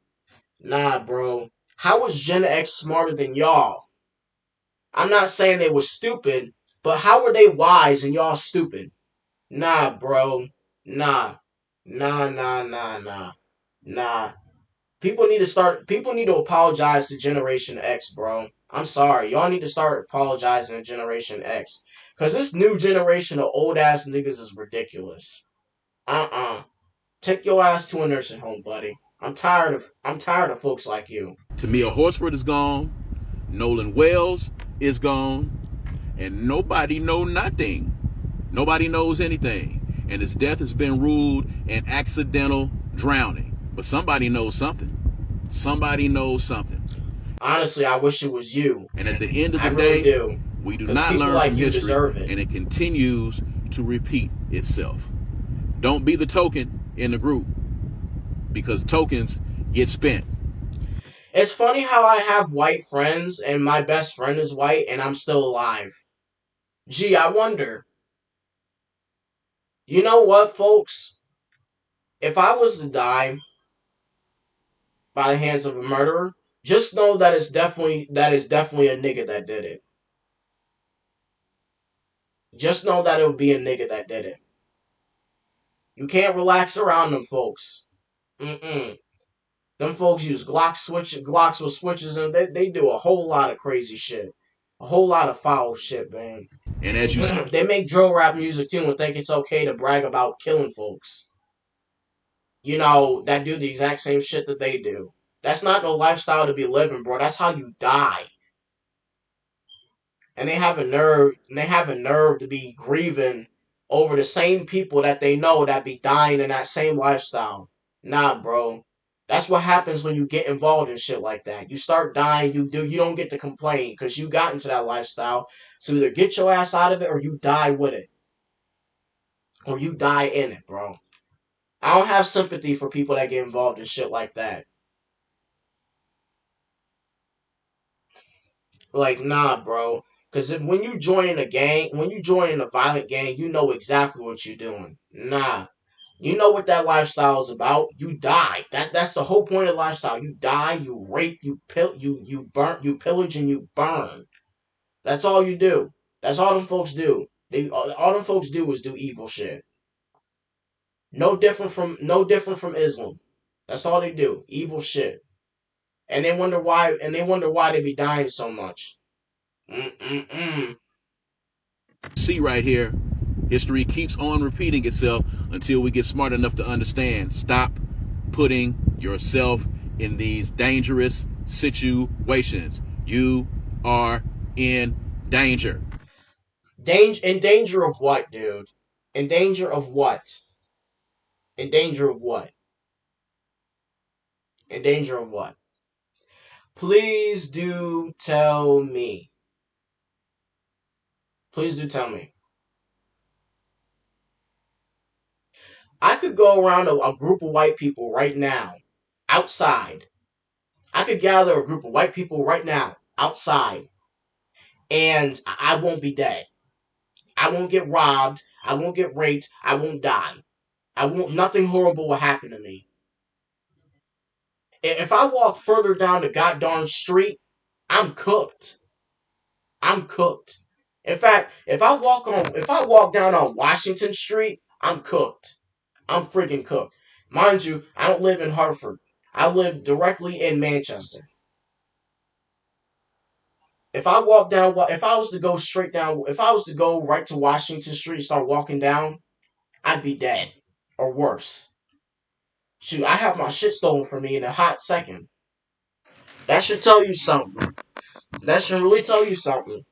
Nah, bro. How was Gen X smarter than y'all? I'm not saying they were stupid. But how are they wise and y'all stupid? Nah, bro. Nah. Nah, nah, nah, nah. Nah. People need to apologize to Generation X, bro. I'm sorry. Y'all need to start apologizing to Generation X. Cause this new generation of old ass niggas is ridiculous. Take your ass to a nursing home, buddy. I'm tired of folks like you. Tamia Horsford is gone. Nolan Wells is gone. And nobody know nothing. Nobody knows anything. And his death has been ruled an accidental drowning. But somebody knows something. Somebody knows something. Honestly, I wish it was you. And at the end of the I really day, do. we do 'Cause not people learn like from you history, deserve it. and it continues to repeat itself. Don't be the token in the group, because tokens get spent. It's funny how I have white friends and my best friend is white and I'm still alive. Gee, I wonder. You know what, folks? If I was to die by the hands of a murderer, just know that is definitely a nigga that did it. Just know that it would be a nigga that did it. You can't relax around them folks. Mm-mm. Them folks use Glocks with switches, and they do a whole lot of crazy shit. A whole lot of foul shit, man. And as you They make drill rap music too and think it's okay to brag about killing folks. You know, that do the exact same shit that they do. That's not no lifestyle to be living, bro. That's how you die. And they have a nerve to be grieving over the same people that they know that be dying in that same lifestyle. Nah, bro. That's what happens when you get involved in shit like that. You start dying, you don't get to complain because you got into that lifestyle. So either get your ass out of it or you die with it. Or you die in it, bro. I don't have sympathy for people that get involved in shit like that. Like, nah, bro. Because when you join a gang, when you join a violent gang, you know exactly what you're doing. Nah. You know what that lifestyle is about. You die. That's the whole point of lifestyle. You die, you rape, you pillage, and you burn. That's all you do. That's all them folks do. All them folks do is do evil shit. No different from Islam. That's all they do. Evil shit. And they wonder why they be dying so much. Mm-mm-mm. see right here, history keeps on repeating itself until we get smart enough to understand. Stop putting yourself in these dangerous situations. You are in danger. In danger of what, dude? In danger of what? In danger of what? In danger of what? Please do tell me. Please do tell me. I could go around a group of white people right now, outside. I could gather a group of white people right now, outside, and I won't be dead. I won't get robbed. I won't get raped. I won't die. Nothing horrible will happen to me. If I walk further down the goddamn street, I'm cooked. I'm cooked. In fact, if I walk down on Washington Street, I'm cooked. I'm freaking cooked. Mind you, I don't live in Hartford. I live directly in Manchester. If I was to go straight down, if I was to go right to Washington Street and start walking down, I'd be dead. Or worse. Shoot, I have my shit stolen from me in a hot second. That should tell you something. That should really tell you something.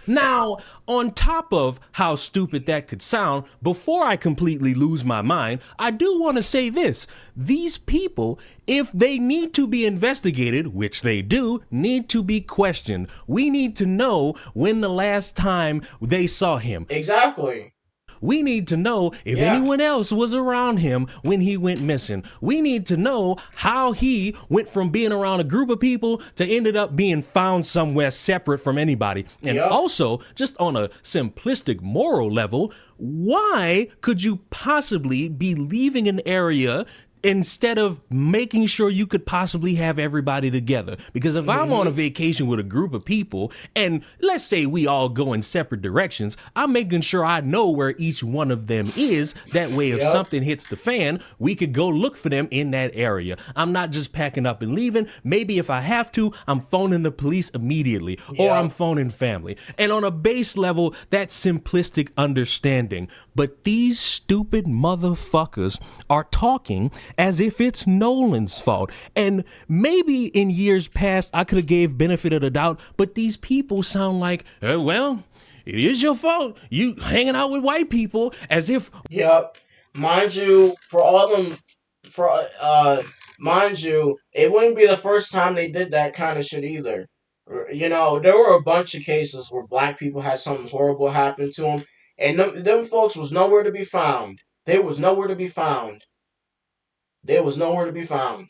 Now, on top of how stupid that could sound, before I completely lose my mind, I do want to say this. These people, if they need to be investigated, which they do, need to be questioned. We need to know when the last time they saw him. Exactly. We need to know if anyone else was around him when he went missing. We need to know how he went from being around a group of people to ended up being found somewhere separate from anybody. And also, just on a simplistic moral level, why could you possibly be leaving an area instead of making sure you could possibly have everybody together. Because if I'm on a vacation with a group of people and let's say we all go in separate directions, I'm making sure I know where each one of them is. That way, if something hits the fan, we could go look for them in that area. I'm not just packing up and leaving. Maybe if I have to, I'm phoning the police immediately or I'm phoning family. And on a base level, that's simplistic understanding. But these stupid motherfuckers are talking as if it's Nolan's fault. And maybe in years past, I could have gave benefit of the doubt, but these people sound like, well, it is your fault. You hanging out with white people as if. Yep. Mind you, for all them, for mind you, it wouldn't be the first time they did that kind of shit either. You know, there were a bunch of cases where black people had something horrible happen to them, and them folks was nowhere to be found. They was nowhere to be found. They was nowhere to be found.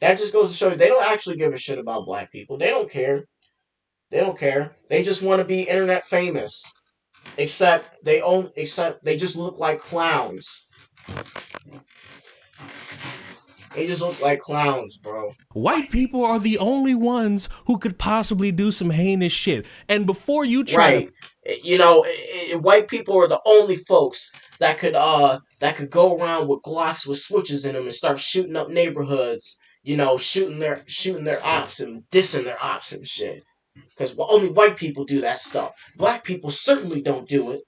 That just goes to show you they don't actually give a shit about black people. They don't care. They don't care. They just want to be internet famous. Except they just look like clowns. They just look like clowns, bro. White people are the only ones who could possibly do some heinous shit. And before you try to, you know, white people are the only folks that could go around with Glocks with switches in them and start shooting up neighborhoods. You know, shooting their ops and dissing their ops and shit. Because only white people do that stuff. Black people certainly don't do it.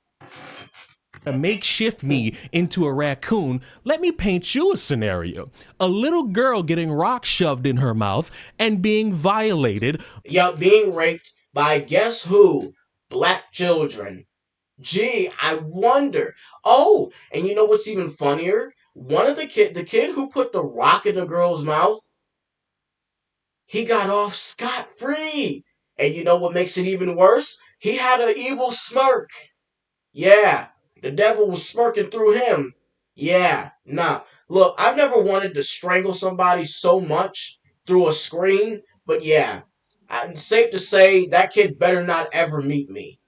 To makeshift me into a raccoon, let me paint you a scenario. A little girl getting rocks shoved in her mouth and being violated. Being raped by guess who? Black children. Gee, I wonder. Oh, and you know what's even funnier? One of the kid who put the rock in the girl's mouth, he got off scot-free. And you know what makes it even worse? He had an evil smirk. Yeah, the devil was smirking through him. Yeah, nah. Look, I've never wanted to strangle somebody so much through a screen, but yeah, it's safe to say that kid better not ever meet me.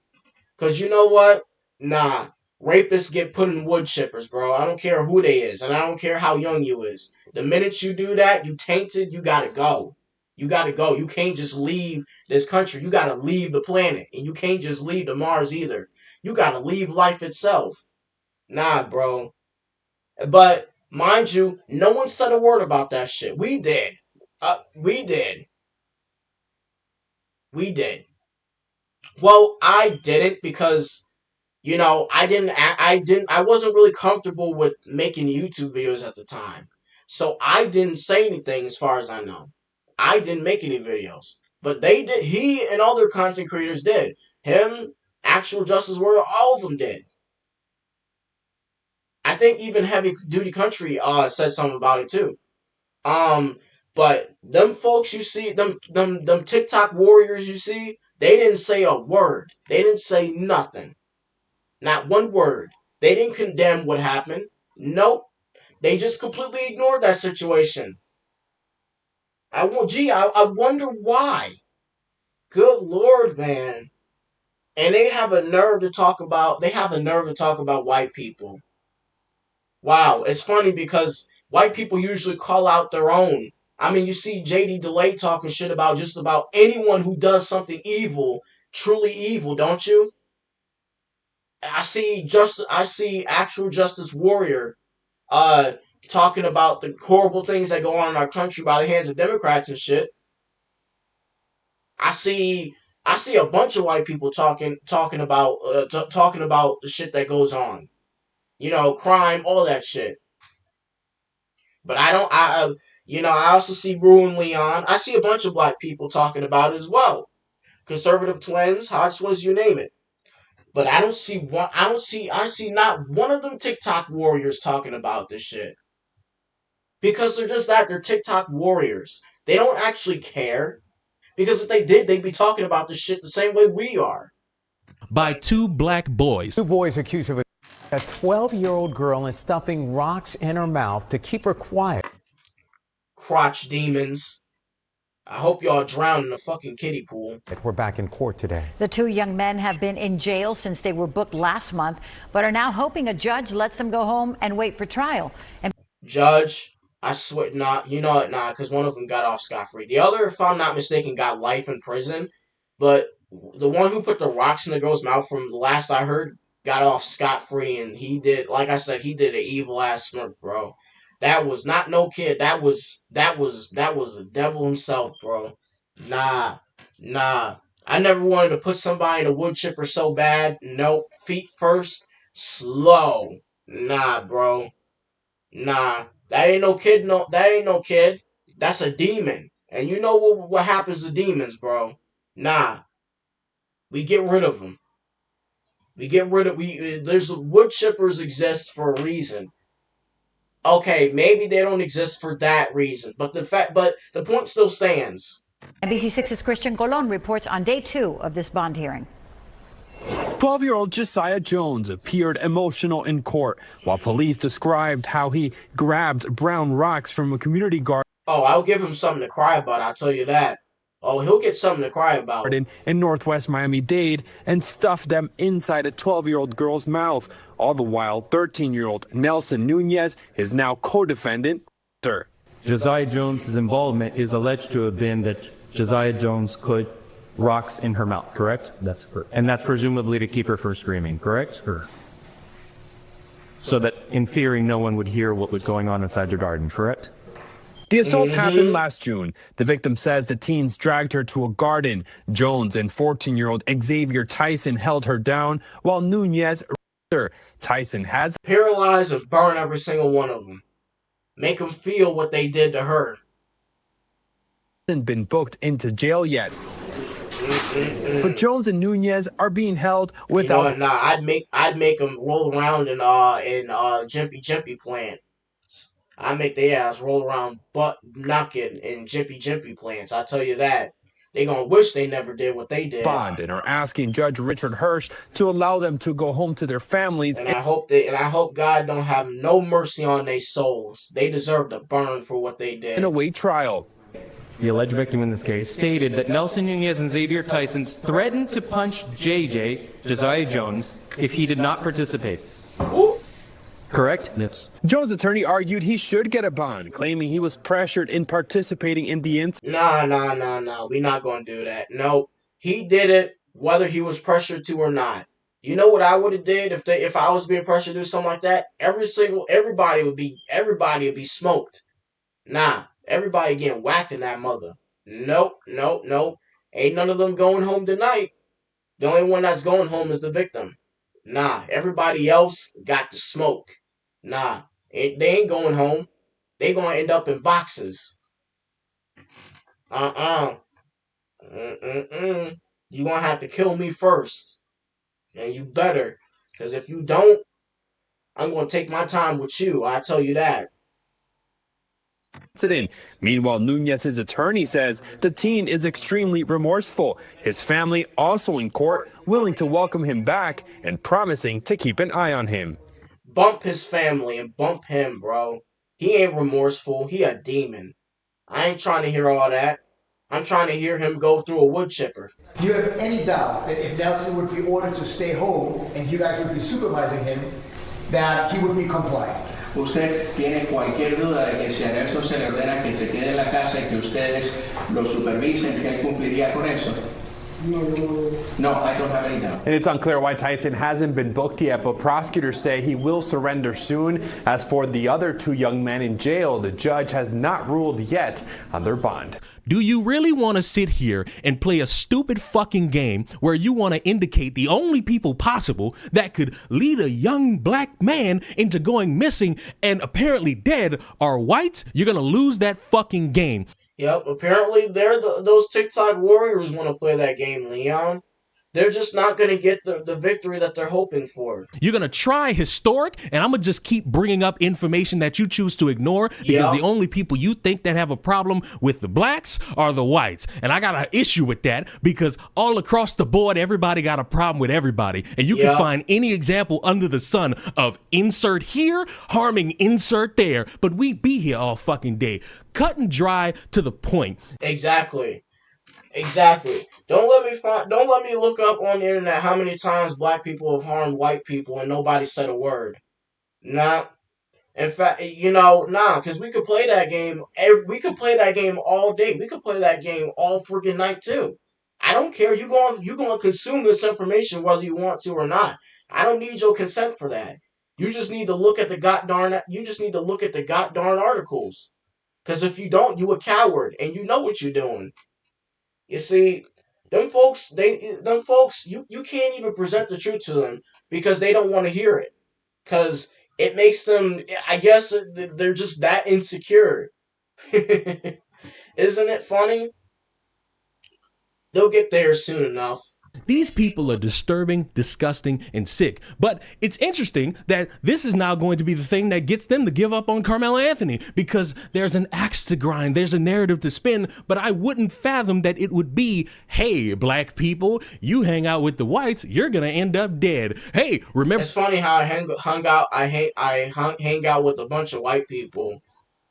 Because you know what? Nah, rapists get put in wood chippers, bro. I don't care who they is, and I don't care how young you is. The minute you do that, you tainted, you gotta go. You gotta go. You can't just leave this country. You gotta leave the planet. And you can't just leave to Mars either. You gotta leave life itself. Nah, bro. But, mind you, no one said a word about that shit. We did. We did. We did. Well, I didn't because, you know, I wasn't really comfortable with making YouTube videos at the time. So I didn't say anything as far as I know. I didn't make any videos. But they did. He and other content creators did. Him, Actual Justice Warrior, all of them did. I think even Heavy Duty Country said something about it too. But them folks you see, them TikTok warriors you see, they didn't say a word. They didn't say nothing. Not one word. They didn't condemn what happened. Nope. They just completely ignored that situation. I wonder why. Good Lord, man. And they have a nerve to talk about white people. Wow, it's funny because white people usually call out their own. I mean, you see JD Delay talking shit about just about anyone who does something evil, truly evil, don't you? I see Actual Justice Warrior talking about the horrible things that go on in our country by the hands of Democrats and shit. I see a bunch of white people talking about the shit that goes on. You know, crime, all that shit. But I also see Ruin Leon. I see a bunch of black people talking about it as well. Conservative twins, Hodge twins, you name it. But I see not one of them TikTok warriors talking about this shit. Because they're just that, they're TikTok warriors. They don't actually care. Because if they did, they'd be talking about this shit the same way we are. By two black boys. Two boys accused of a 12-year-old girl and stuffing rocks in her mouth to keep her quiet. Crotch demons. I hope y'all drown in a fucking kiddie pool. We're back in court today. The two young men have been in jail since they were booked last month, but are now hoping a judge lets them go home and wait for trial. And Judge, I swear, not you know it, nah, because one of them got off scot free. The other, if I'm not mistaken, got life in prison. But the one who put the rocks in the girl's mouth, from the last I heard, got off scot free, and he did, like I said, he did an evil ass smirk, bro. That was not no kid. That was the devil himself, bro. Nah, nah. I never wanted to put somebody in a wood chipper so bad. Nope. Feet first, slow. Nah, bro. Nah, that ain't no kid. No, that ain't no kid. That's a demon. And you know what happens to demons, bro? Nah, we get rid of them. We get rid of we. There's wood chippers exist for a reason. Okay, maybe they don't exist for that reason, but the point still stands. NBC6's Christian Colon reports on day 2 of this bond hearing. 12-year-old Josiah Jones appeared emotional in court while police described how he grabbed brown rocks from a community garden Oh, I'll give him something to cry about. I'll tell you that. Oh, he'll get something to cry about. in northwest Miami-Dade and stuffed them inside a 12-year-old girl's mouth. All the while, 13-year-old Nelson Nunez is now co-defendant. Josiah Jones' involvement is alleged to have been that Josiah Jones put rocks in her mouth, correct? That's correct. And that's presumably to keep her from screaming, correct? So that, in theory, no one would hear what was going on inside your garden, correct? The assault happened last June. The victim says the teens dragged her to a garden. Jones and 14-year-old Xavier Tyson held her down while Nunez. Tyson has Paralyze and burn every single one of them. Make them feel what they did to her. hasn't been booked into jail yet. But Jones and Nunez are being held without. You know, nah, I'd make them roll around in Jimpy plant. I make their ass roll around butt knocking in Jimpy plants. I tell you that. They gonna wish they never did what they did. Bond and are asking Judge Richard Hirsch to allow them to go home to their families. And I hope God don't have no mercy on their souls. They deserve to burn for what they did. In a wait trial. The alleged victim in this case stated that Nelson Nunez and Xavier Tyson threatened to punch Josiah Jones, if he did not participate. Ooh. Correct? Yes. Jones' attorney argued he should get a bond, claiming he was pressured in participating in the incident. Nah. We not gonna do that. No, he did it whether he was pressured to or not. You know what I would have did if I was being pressured to do something like that? Everybody would be smoked. Nah, everybody getting whacked in that mother. Nope. Ain't none of them going home tonight. The only one that's going home is the victim. Nah, everybody else got to smoke. Nah, they ain't going home. They gonna end up in boxes. You gonna have to kill me first. And you better. Because if you don't, I'm gonna take my time with you. I tell you that. Meanwhile, Nunez's attorney says the teen is extremely remorseful. His family also in court, willing to welcome him back and promising to keep an eye on him. Bump his family and bump him, bro. He ain't remorseful. He a demon. I ain't trying to hear all that. I'm trying to hear him go through a wood chipper. Do you have any doubt that if Nelson would be ordered to stay home and you guys would be supervising him, that he would be compliant? ¿Usted tiene cualquier duda de que si a Nelson se le ordena que se quede en la casa y que ustedes lo supervisen, que él cumpliría con eso? No, I don't have any doubt. And it's unclear why Tyson hasn't been booked yet, but prosecutors say he will surrender soon. As for the other two young men in jail, the judge has not ruled yet on their bond. Do you really want to sit here and play a stupid fucking game where you want to indicate the only people possible that could lead a young black man into going missing and apparently dead are whites? You're going to lose that fucking game. Yep, apparently those TikTok warriors want to play that game, Leon. They're just not going to get the victory that they're hoping for. You're going to try historic, and I'm going to just keep bringing up information that you choose to ignore because the only people you think that have a problem with the blacks are the whites. And I got an issue with that because all across the board, everybody got a problem with everybody. And you can find any example under the sun of insert here, harming insert there. But we be here all fucking day. Cut and dry to the point. Exactly. Don't let me look up on the internet how many times black people have harmed white people and nobody said a word. Nah, In fact, because we could play that game. We could play that game all day. We could play that game all freaking night too. I don't care. You going to consume this information whether you want to or not. I don't need your consent for that. You just need to look at the god darn. You just need to look at the god darn articles. Because if you don't, you a coward and you know what you're doing. You see, them folks, you can't even present the truth to them because they don't want to hear it. Because it makes them, I guess, they're just that insecure. Isn't it funny? They'll get there soon enough. These people are disturbing, disgusting, and sick. But it's interesting that this is now going to be the thing that gets them to give up on Carmelo Anthony because there's an axe to grind, there's a narrative to spin, but I wouldn't fathom that it would be, hey, black people, you hang out with the whites, you're gonna end up dead. Hey, remember? It's funny how I hang out with a bunch of white people,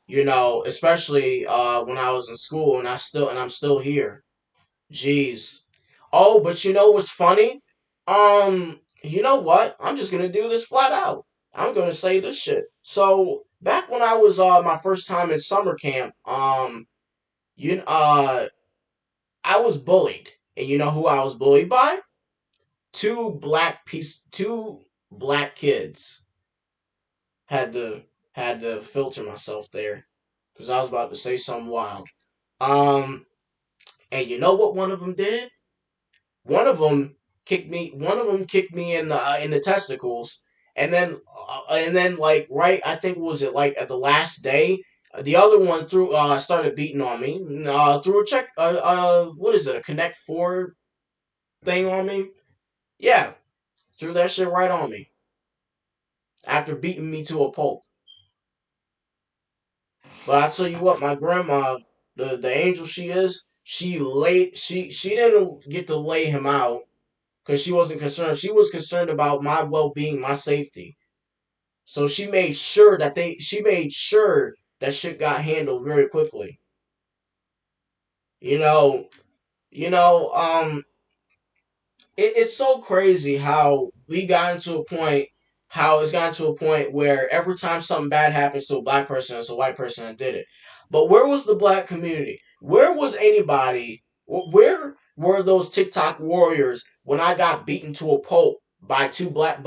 especially when I was in school, and I'm still here. Jeez. Oh, but you know what's funny? You know what? I'm just gonna do this flat out. I'm gonna say this shit. So back when I was my first time in summer camp, you I was bullied, and you know who I was bullied by? Two black kids. Had to had to filter myself there, because I was about to say something wild. Um, and you know what one of them did? One of them kicked me. One of them kicked me in the testicles, and then like right, I think was it like at the last day, the other one threw started beating on me. Threw a check. What is it? A Connect Four thing on me? Yeah, threw that shit right on me after beating me to a pulp. But I tell you what, my grandma, the angel she is, she didn't get to lay him out because she wasn't concerned. She was concerned about my well being, my safety. So she made sure that shit got handled very quickly. You know, you know, it's so crazy how it's gotten to a point where every time something bad happens to a black person, it's a white person that did it. But where was the black community? Where was anybody? Where were those TikTok warriors when I got beaten to a pulp by two black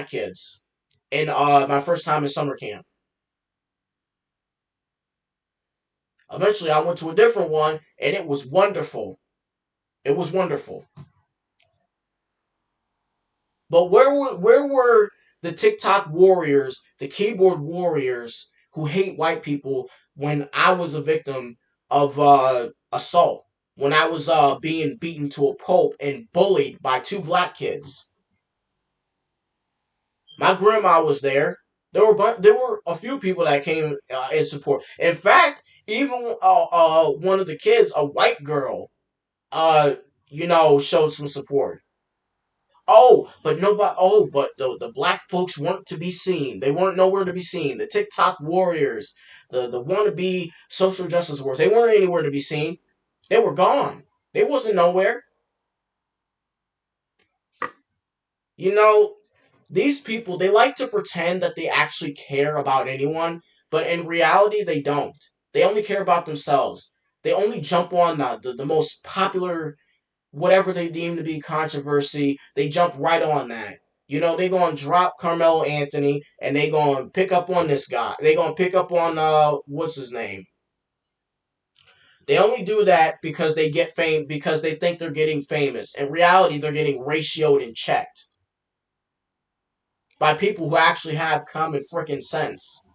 kids in my first time in summer camp? Eventually, I went to a different one, and it was wonderful. It was wonderful. But where were the TikTok warriors, the keyboard warriors who hate white people when I was a victim of assault? When I was being beaten to a pulp and bullied by two black kids? My grandma was there. There were a few people that came in support. In fact, even one of the kids, a white girl, uh, showed some support. But the black folks weren't to be seen. They weren't nowhere to be seen. The TikTok warriors, the wannabe social justice warriors, they weren't anywhere to be seen. They were gone. They wasn't nowhere. You know, these people, they like to pretend that they actually care about anyone, but in reality, they don't. They only care about themselves. They only jump on the most popular whatever they deem to be controversy, they jump right on that. They gonna drop Carmelo Anthony and they gonna pick up on this guy. They gonna pick up on what's his name? They only do that because they get fame because they think they're getting famous. In reality, they're getting ratioed and checked by people who actually have common freaking sense.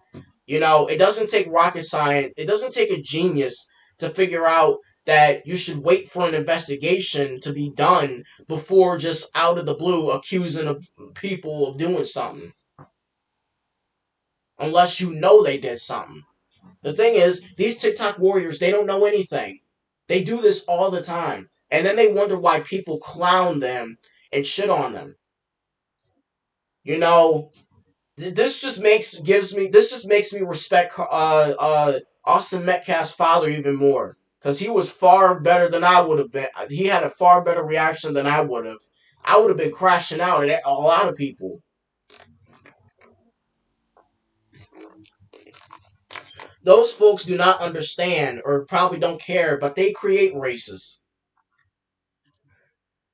It doesn't take rocket science. It doesn't take a genius to figure out that you should wait for an investigation to be done before just out of the blue accusing people of doing something. Unless you know they did something. The thing is, these TikTok warriors, they don't know anything. They do this all the time. And then they wonder why people clown them and shit on them. You know, this just makes me respect Austin Metcalf's father even more because he was far better than I would have been. He had a far better reaction than I would have. I would have been crashing out at a lot of people. those folks do not understand or probably don't care, but they create races.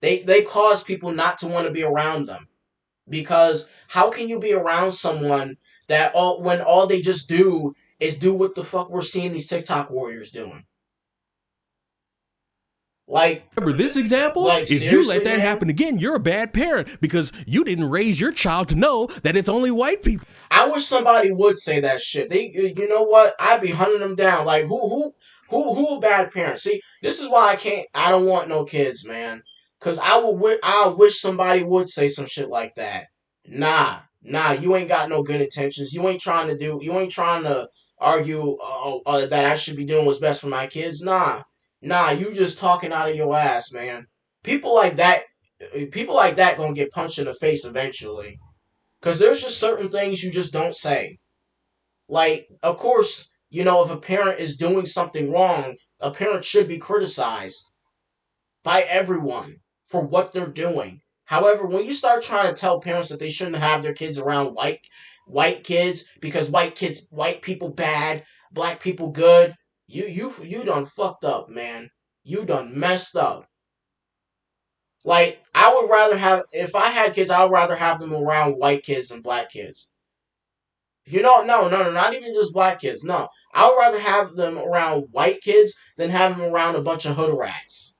They cause people not to want to be around them. Because how can you be around someone that when all they just do is do what the fuck we're seeing these TikTok warriors doing? Like, Remember this example? If you let seriously, that man? happen again, you're a bad parent because you didn't raise your child to know that it's only white people. I wish somebody would say that shit. You know what? I'd be hunting them down. Like, who a bad parent? See, this is why I don't want no kids, man. Cause I wish somebody would say some shit like that. Nah, you ain't got no good intentions. You ain't trying to argue that I should be doing what's best for my kids. Nah, you just talking out of your ass, man. People like that, people like that gonna get punched in the face eventually. Cause there's just certain things you just don't say. Like, of course, if a parent is doing something wrong, a parent should be criticized by everyone for what they're doing. However, when you start trying to tell parents that they shouldn't have their kids around white kids because white people bad, black people good, you done fucked up, man. You done messed up. Like, I would rather have if I had kids, I would rather have them around white kids than black kids. No, not even just black kids. No, I would rather have them around white kids than have them around a bunch of hood rats.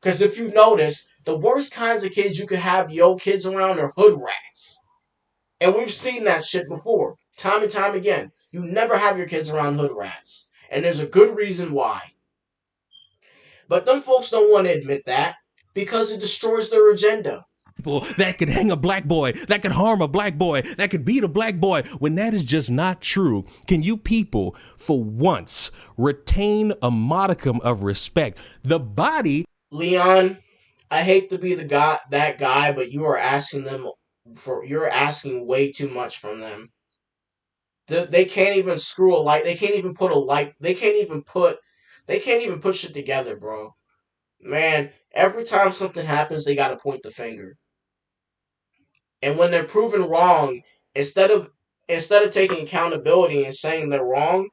Because if you notice, the worst kinds of kids you could have your kids around are hood rats. And we've seen that shit before, time and time again. You never have your kids around hood rats. And there's a good reason why. But them folks don't want to admit that because it destroys their agenda. That could hang a black boy, that could harm a black boy, that could beat a black boy, when that is just not true. Can you people, for once, retain a modicum of respect? The body... Leon, I hate to be that guy, but you're asking way too much from them. They can't even screw a light. They can't even put a light. They can't even put shit together, bro. Man, every time something happens, they gotta point the finger. And when they're proven wrong, instead of taking accountability and saying they're wrong,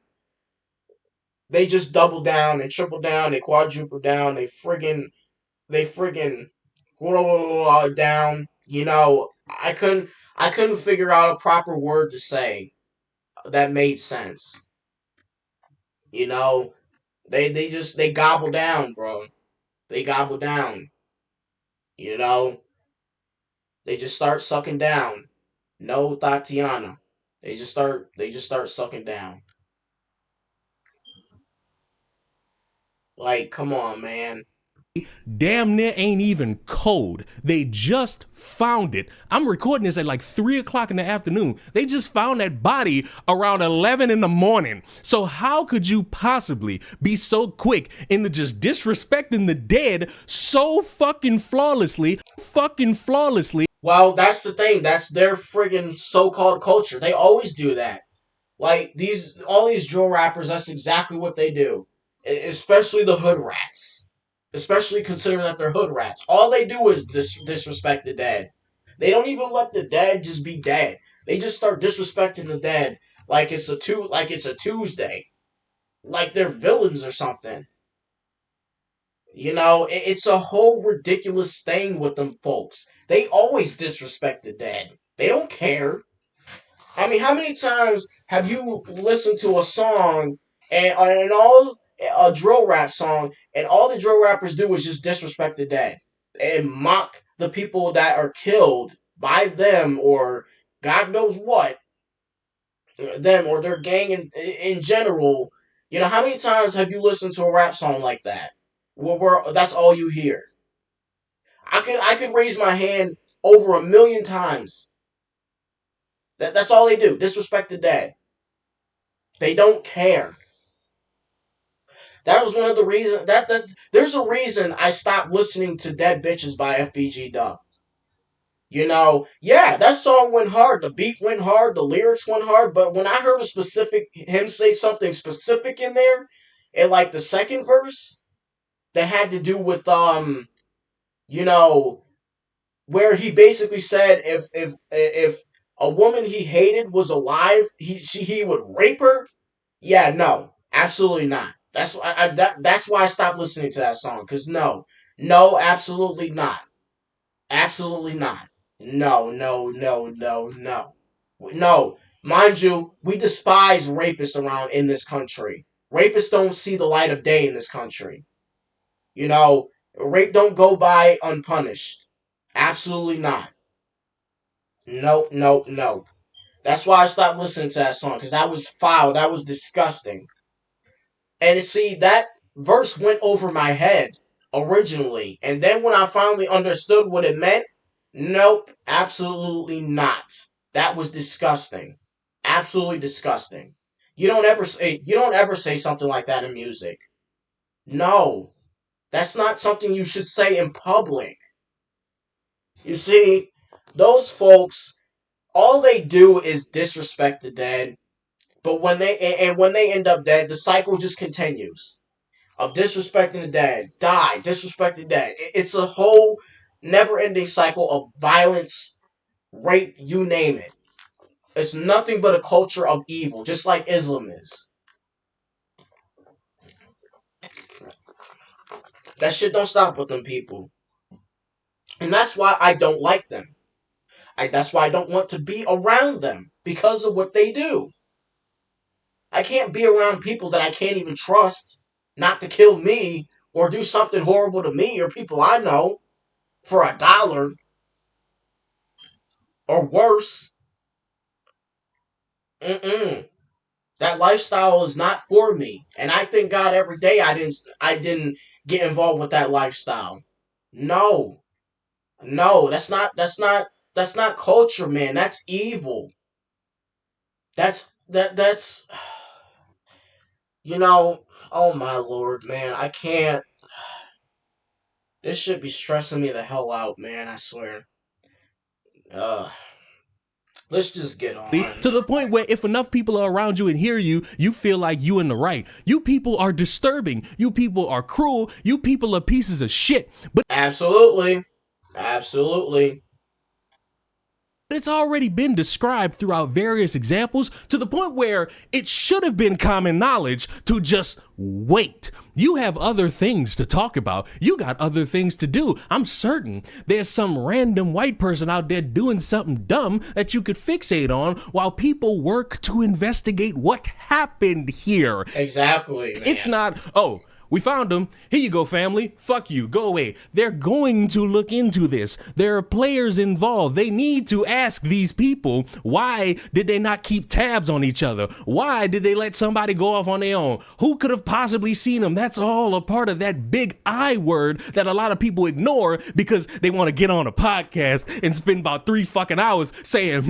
they just double down, they triple down, they quadruple down, they friggin' down. I couldn't figure out a proper word to say that made sense. You know, they gobble down, bro. They gobble down. You know, they just start sucking down. No Tatiana. They just start sucking down. Like, come on, man. Damn near ain't even cold. They just found it. I'm recording this at like 3 o'clock in the afternoon. They just found that body around 11 in the morning. So how could you possibly be so quick into just disrespecting the dead so fucking flawlessly? Well, that's the thing. That's their friggin' so-called culture. They always do that. Like, all these drill rappers, that's exactly what they do. Especially the hood rats. Especially considering that they're hood rats. All they do is disrespect the dead. They don't even let the dead just be dead. They just start disrespecting the dead like it's a Tuesday. Like they're villains or something. It's a whole ridiculous thing with them folks. They always disrespect the dead. They don't care. I mean, how many times have you listened to a song and all a drill rap song, and all the drill rappers do is just disrespect the dead and mock the people that are killed by them or God knows what, them or their gang in general. How many times have you listened to a rap song like that? Where that's all you hear. I could raise my hand over 1,000,000 times. That's all they do. Disrespect the dead. They don't care. That was one of the reasons that there's a reason I stopped listening to Dead Bitches by FBG Duck. Yeah, that song went hard, the beat went hard, the lyrics went hard, but when I heard him say something specific in there, in like the second verse, that had to do with you know, where he basically said if a woman he hated was alive, he would rape her. Yeah, no, absolutely not. That's why I stopped listening to that song. Cause no, absolutely not, absolutely not. No, no, no, no, no, no. Mind you, we despise rapists around in this country. Rapists don't see the light of day in this country. You know, rape don't go by unpunished. Absolutely not. No, no, no. That's why I stopped listening to that song because that was foul. That was disgusting. And see, that verse went over my head originally. And then when I finally understood what it meant, nope, absolutely not. That was disgusting. Absolutely disgusting. You don't ever say something like that in music. No. That's not something you should say in public. You see, those folks, all they do is disrespect the dead. But when they end up dead, the cycle just continues of disrespecting the dead, die, disrespect the dead. It's a whole never-ending cycle of violence, rape, you name it. It's nothing but a culture of evil, just like Islam is. That shit don't stop with them people, and that's why I don't like them. That's why I don't want to be around them because of what they do. I can't be around people that I can't even trust not to kill me or do something horrible to me or people I know for $1 or worse. Mm-mm. That lifestyle is not for me, and I thank God every day I didn't get involved with that lifestyle. No, no, that's not culture, man. That's evil. That's you know. Oh my lord, man, I can't. This should be stressing me the hell out, man. I swear. Uh, let's just get on. To the point where if enough people are around you and hear you, you feel like you in the right. You people are disturbing. You people are cruel. You people are pieces of shit. But Absolutely, absolutely. it's already been described throughout various examples to the point where it should have been common knowledge to just wait. You have other things to talk about. You got other things to do. I'm certain there's some random white person out there doing something dumb that you could fixate on while people work to investigate what happened here. Exactly, man. It's not, oh, we found them. Here you go, family. Fuck you. Go away. They're going to look into this. There are players involved. They need to ask these people, why did they not keep tabs on each other? Why did they let somebody go off on their own? Who could have possibly seen them? That's all a part of that big I word that a lot of people ignore because they want to get on a podcast and spend about 3 fucking hours saying,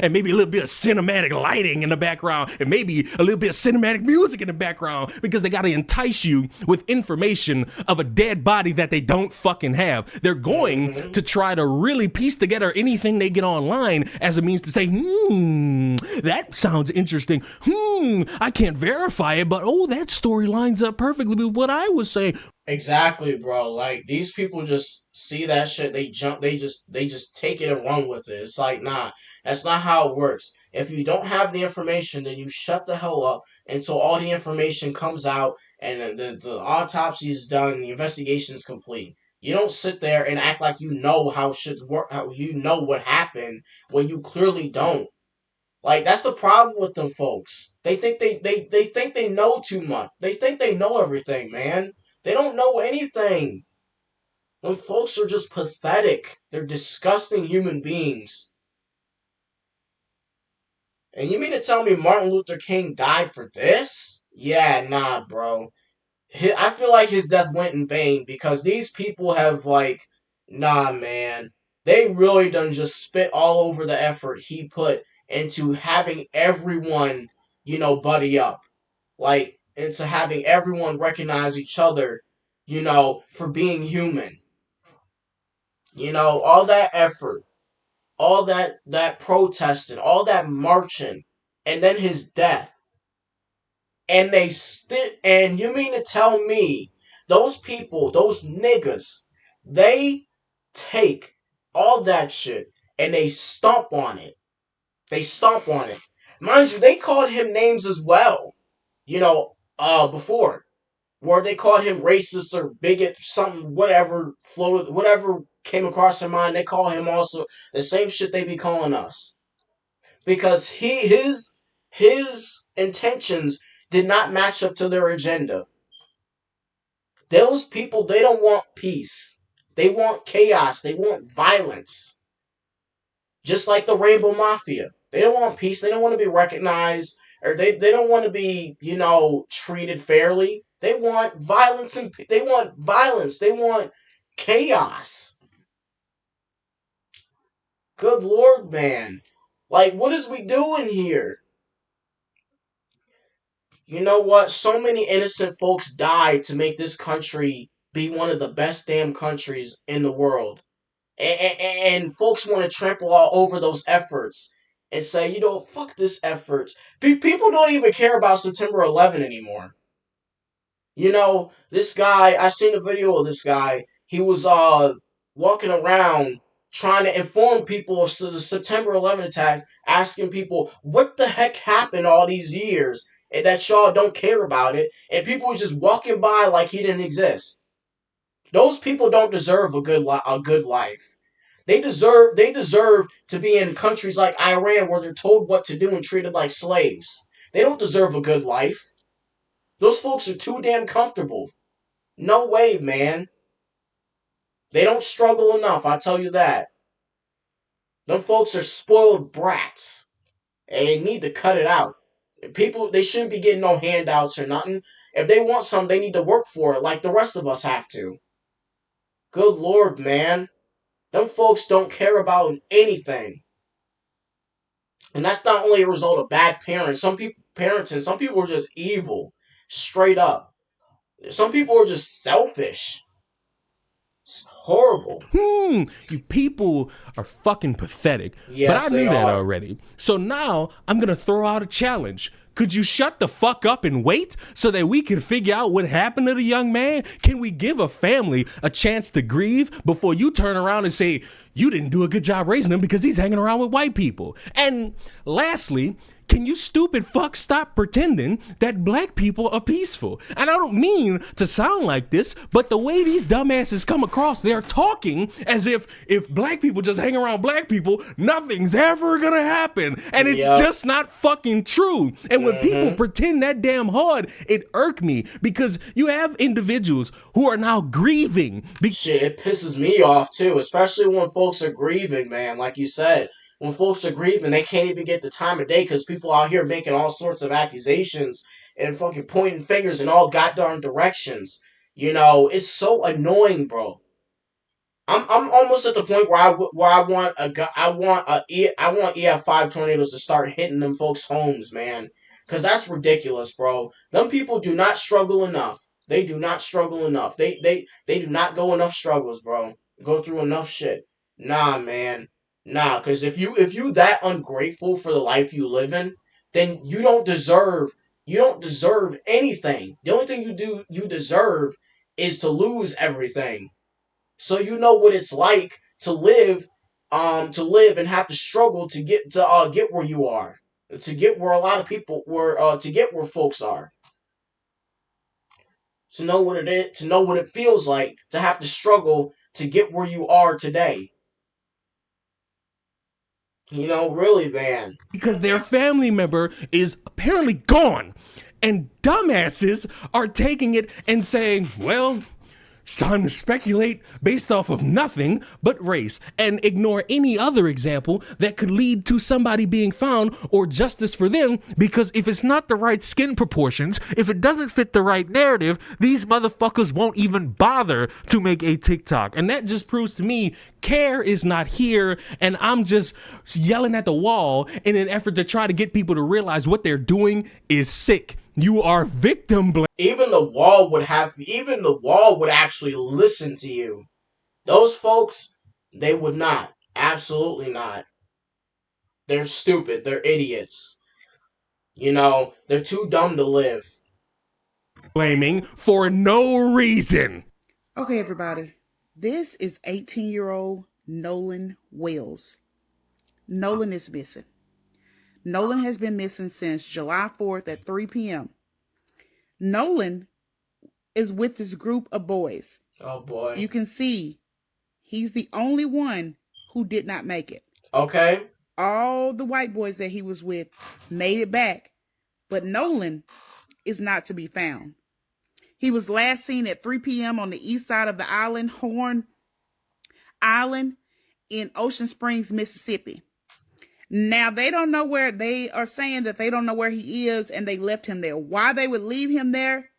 and maybe a little bit of cinematic lighting in the background and maybe a little bit of cinematic music in the background because they got to entice you with information of a dead body that they don't fucking have. They're going to try to really piece together anything they get online as a means to say, that sounds interesting. I can't verify it, but oh, that story lines up perfectly with what I was saying. Exactly, bro. Like these people just see that shit, they jump, they just take it and run with it. It's like, nah, that's not how it works. If you don't have the information, then you shut the hell up until all the information comes out and the autopsy is done, the investigation is complete. You don't sit there and act like you know how shit's work, how you know what happened when you clearly don't. Like that's the problem with them folks. They think they know too much. They think they know everything, man. They don't know anything. Them folks are just pathetic. They're disgusting human beings. And you mean to tell me Martin Luther King died for this? Yeah, nah, bro. I feel like his death went in vain because these people have like, nah, man. They really done just spit all over the effort he put into having everyone, buddy up. Like, into having everyone recognize each other, for being human. All that effort, all that protesting, all that marching, and then his death. And you mean to tell me those people, those niggas, they take all that shit and they stomp on it. They stomp on it. Mind you, they called him names as well. before, where they called him racist or bigot, something, whatever floated, whatever came across their mind. They call him also the same shit they be calling us, because his intentions did not match up to their agenda. Those people, they don't want peace. They want chaos. They want violence. Just like the Rainbow Mafia. They don't want peace. They don't want to be recognized, or they don't want to be, treated fairly. They want violence, and they want violence. They want chaos. Good Lord, man. Like, what is we doing here? You know what? So many innocent folks died to make this country be one of the best damn countries in the world. And folks want to trample all over those efforts and say, fuck this effort. People don't even care about September 11 anymore. This guy, I seen a video of this guy. He was walking around trying to inform people of the September 11 attacks, asking people what the heck happened all these years and that y'all don't care about it, and people were just walking by like he didn't exist. Those people don't deserve a good life. They deserve to be in countries like Iran where they're told what to do and treated like slaves. They don't deserve a good life. Those folks are too damn comfortable. No way, man. They don't struggle enough, I tell you that. Them folks are spoiled brats. And they need to cut it out. People, they shouldn't be getting no handouts or nothing. If they want something, they need to work for it like the rest of us have to. Good Lord, man. Them folks don't care about anything. And that's not only a result of bad parents. Some people parenting, some people are just evil. Straight up. Some people are just selfish. It's horrible. You people are fucking pathetic. Yes, but I knew they that are. already. So now I'm gonna throw out a challenge. Could you shut the fuck up and wait so that we can figure out what happened to the young man? Can we give a family a chance to grieve before you turn around and say, you didn't do a good job raising him because he's hanging around with white people? And lastly, can you stupid fuck stop pretending that black people are peaceful? And I don't mean to sound like this, but the way these dumbasses come across, they're talking as if black people just hang around black people, nothing's ever gonna happen. And it's just not fucking true. And when people pretend that damn hard, it irks me, because you have individuals who are now grieving. Shit, it pisses me off too, especially when folks are grieving, man, like you said. When folks are grieving, they can't even get the time of day because people out here making all sorts of accusations and fucking pointing fingers in all goddamn directions. It's so annoying, bro. I'm almost at the point where I want I want EF5 tornadoes to start hitting them folks' homes, man, because that's ridiculous, bro. Them people do not struggle enough. They do not struggle enough. They do not go enough struggles, bro. Go through enough shit. Nah, man. Nah, because if you that ungrateful for the life you live in, then you don't deserve anything. The only thing you deserve is to lose everything. So you know what it's like to live and have to struggle to get where you are, to get where a lot of people were, to get where folks are. To know what it is, to know what it feels like to have to struggle to get where you are today. Really, man. Because their family member is apparently gone. And dumbasses are taking it and saying, well, it's time to speculate based off of nothing but race, and ignore any other example that could lead to somebody being found or justice for them, because if it's not the right skin proportions, if it doesn't fit the right narrative, these motherfuckers won't even bother to make a TikTok. And that just proves to me care is not here, and I'm just yelling at the wall in an effort to try to get people to realize what they're doing is sick. You are victim blaming. Even the wall would actually listen to you. Those folks, they would not. Absolutely not. They're stupid. They're idiots. They're too dumb to live. Blaming for no reason. Okay, everybody. This is 18-year-old Nolan Wells. Nolan is missing. Nolan has been missing since July 4th at 3 p.m. Nolan is with this group of boys. Oh boy. You can see he's the only one who did not make it. Okay. All the white boys that he was with made it back, but Nolan is not to be found. He was last seen at 3 p.m. on the east side of the island, Horn Island in Ocean Springs, Mississippi. Now, they don't know where, they are saying that they don't know where he is and they left him there. Why they would leave him there,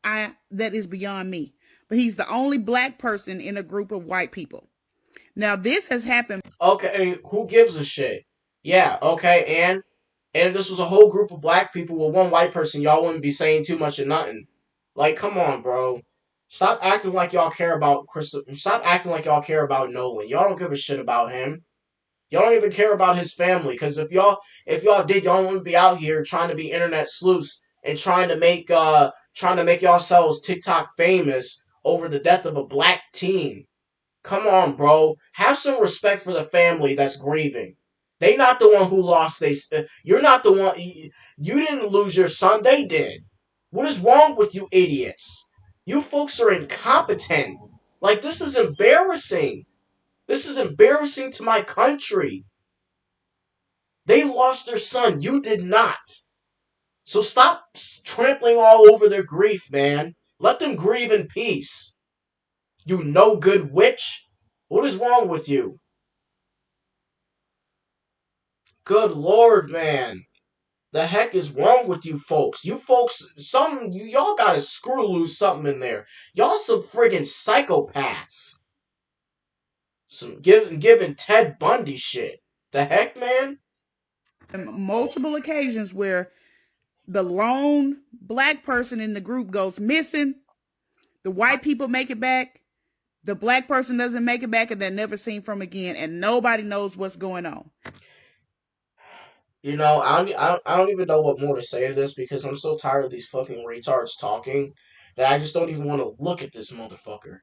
that is beyond me. But he's the only black person in a group of white people. Now, this has happened. Okay, who gives a shit? Yeah, okay, and if this was a whole group of black people with one white person, y'all wouldn't be saying too much of nothing. Like, come on, bro. Stop acting like y'all care about Chris. Stop acting like y'all care about Nolan. Y'all don't give a shit about him. Y'all don't even care about his family. Cause if y'all did, y'all wouldn't be out here trying to be internet sleuths and trying to make yourselves TikTok famous over the death of a black teen. Come on, bro. Have some respect for the family that's grieving. They not the one who lost they. You're not the one. You didn't lose your son. They did. What is wrong with you idiots? You folks are incompetent. Like, this is embarrassing. This is embarrassing to my country. They lost their son. You did not. So stop trampling all over their grief, man. Let them grieve in peace. You no good witch. What is wrong with you? Good lord, man. The heck is wrong with you folks? You folks, y'all gotta screw loose something in there. Y'all some friggin' psychopaths. Some giving Ted Bundy shit. The heck, man? Multiple occasions where the lone black person in the group goes missing. The white people make it back. The black person doesn't make it back and they're never seen from again. And nobody knows what's going on. You know, I don't even know what more to say to this because I'm so tired of these fucking retards talking that I just don't even want to look at this motherfucker.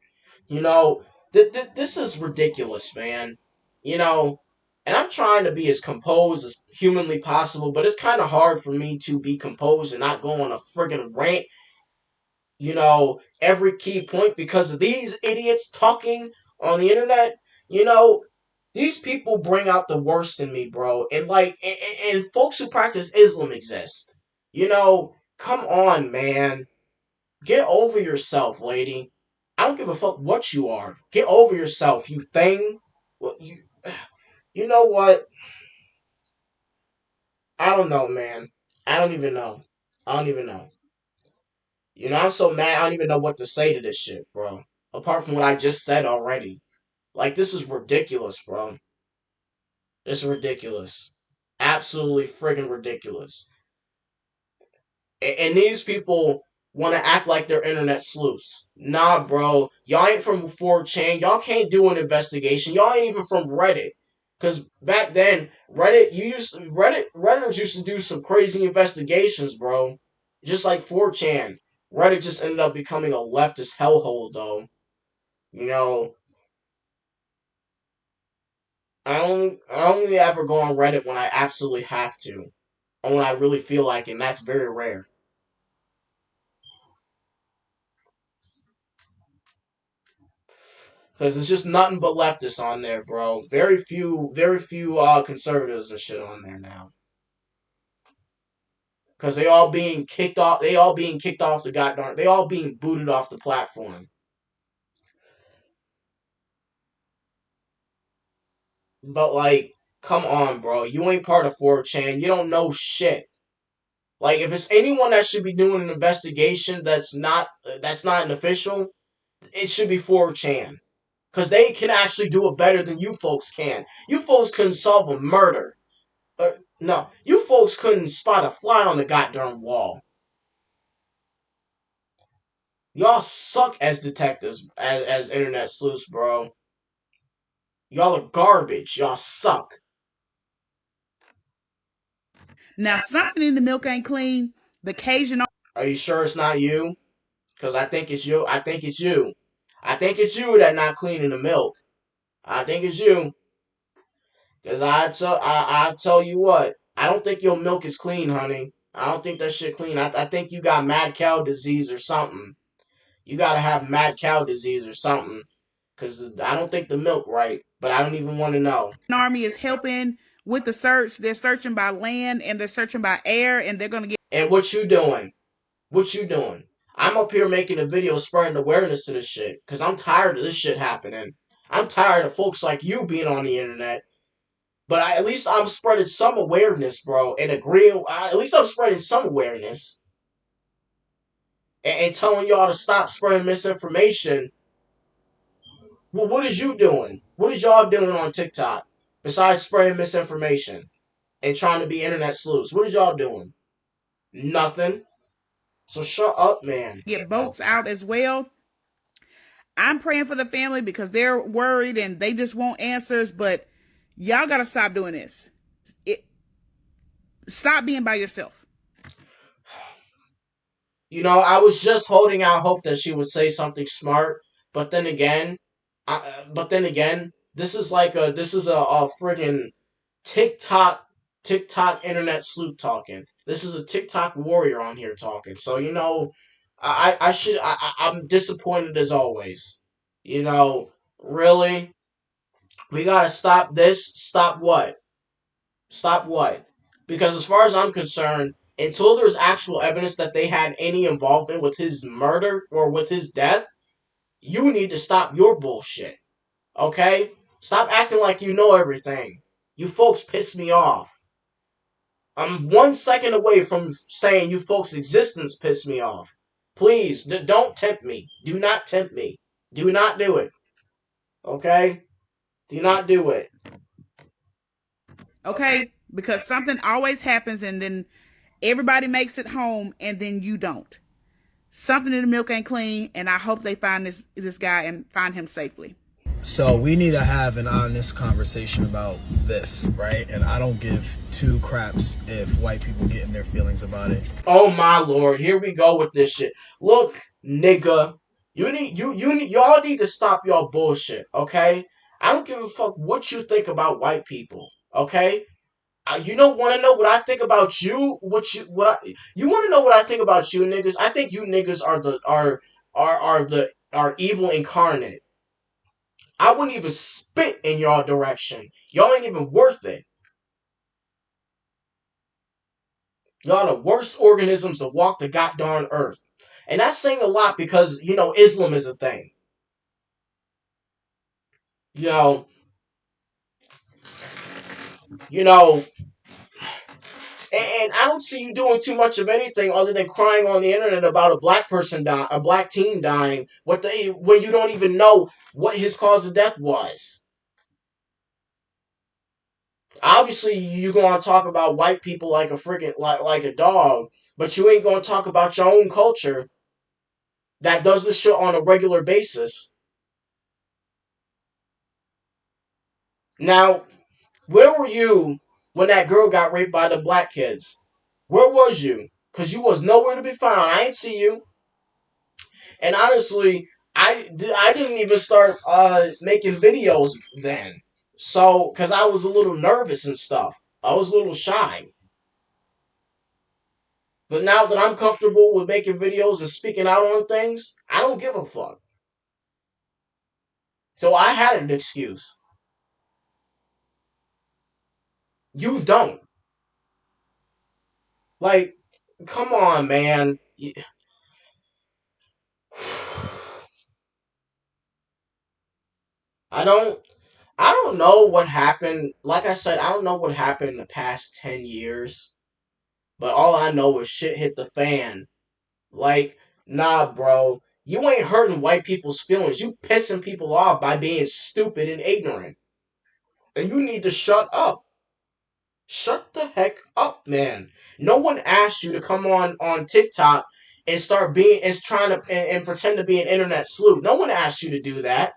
You know, this is ridiculous, man. You know, and I'm trying to be as composed as humanly possible, but it's kind of hard for me to be composed and not go on a friggin' rant, every key point because of these idiots talking on the internet. You know, these people bring out the worst in me, bro. And and folks who practice Islam exist. Come on, man. Get over yourself, lady. I don't give a fuck what you are. Get over yourself, you thing. Well, you know what? I don't know, man. I don't even know. I don't even know. I'm so mad. I don't even know what to say to this shit, bro. Apart from what I just said already. Like, this is ridiculous, bro. This is ridiculous. Absolutely friggin' ridiculous. And these people want to act like they're internet sleuths. Nah, bro. Y'all ain't from 4chan. Y'all can't do an investigation. Y'all ain't even from Reddit. Cause back then, Redditors used to do some crazy investigations, bro. Just like 4chan. Reddit just ended up becoming a leftist hellhole, though. You know, I only ever go on Reddit when I absolutely have to, or when I really feel like it, and that's very rare. Because it's just nothing but leftists on there, bro. Very few conservatives and shit on there now. Because they all being kicked off. They all being kicked off the goddamn. They all being booted off the platform. But like, come on, bro. You ain't part of 4chan. You don't know shit. Like, if it's anyone that should be doing an investigation that's not an official, it should be 4chan. Because they can actually do it better than you folks can. You folks couldn't solve a murder. No, you folks couldn't spot a fly on the goddamn wall. Y'all suck as detectives, as internet sleuths, bro. Y'all are garbage. Y'all suck. Now, something in the milk ain't clean. The Cajun. Are you sure it's not you? Because I think it's you. I think it's you. I think it's you that not cleaning the milk. I think it's you. Because I tell you what. I don't think your milk is clean, honey. I don't think that shit clean. I think you got mad cow disease or something. You gotta have mad cow disease or something. Because I don't think the milk right. But I don't even want to know. Army is helping with the search. They're searching by land and they're searching by air, and they're going to get. And what you doing? What you doing? I'm up here making a video spreading awareness to this shit. Because I'm tired of this shit happening. I'm tired of folks like you being on the internet. But at least I'm spreading some awareness, bro. And agreeing. At least I'm spreading some awareness. And telling y'all to stop spreading misinformation. Well, what is you doing? What is y'all doing on TikTok? Besides spreading misinformation and trying to be internet sleuths. What is y'all doing? Nothing. So shut up, man. Get boats out as well. I'm praying for the family because they're worried and they just want answers, but y'all got to stop doing this. Stop being by yourself. You know, I was just holding out hope that she would say something smart, but then again, this is a friggin' TikTok internet sleuth talking. This is a TikTok warrior on here talking. So you know, I'm disappointed as always. You know, really, we gotta stop this. Stop what? Stop what? Because as far as I'm concerned, until there's actual evidence that they had any involvement with his murder or with his death, you need to stop your bullshit. Okay? Stop acting like you know everything. You folks piss me off. I'm 1 second away from saying you folks' existence piss me off. Please, don't tempt me. Do not tempt me. Do not do it. Okay? Do not do it. Okay? Because something always happens and then everybody makes it home and then you don't. Something in the milk ain't clean, and I hope they find this guy and find him safely. So we need to have an honest conversation about this, right? And I don't give two craps if white people get in their feelings about it. Oh my lord, here we go with this shit. Look, nigga, y'all need to stop y'all bullshit, okay? I don't give a fuck what you think about white people, okay? You don't want to know what I think about you. You want to know what I think about you niggas? I think you niggas are evil incarnate. I wouldn't even spit in y'all direction. Y'all ain't even worth it. Y'all the worst organisms to walk the goddamn earth. And that's saying a lot because, you know, Islam is a thing. You know, and I don't see you doing too much of anything other than crying on the internet about a black teen dying, when you don't even know what his cause of death was. Obviously, you gonna talk about white people like a freaking like a dog, but you ain't gonna talk about your own culture that does this shit on a regular basis. Now, where were you when that girl got raped by the black kids? Where was you? Because you was nowhere to be found. I ain't see you. And honestly, I didn't even start making videos then. So, because I was a little nervous and stuff. I was a little shy. But now that I'm comfortable with making videos and speaking out on things, I don't give a fuck. So I had an excuse. You don't. Like, come on, man. I don't know what happened. Like I said, I don't know what happened in the past 10 years. But all I know is shit hit the fan. Like, nah, bro. You ain't hurting white people's feelings. You pissing people off by being stupid and ignorant. And you need to shut up. Shut the heck up, man. No one asked you to come on TikTok and start being and trying to and pretend to be an internet sleuth. No one asked you to do that.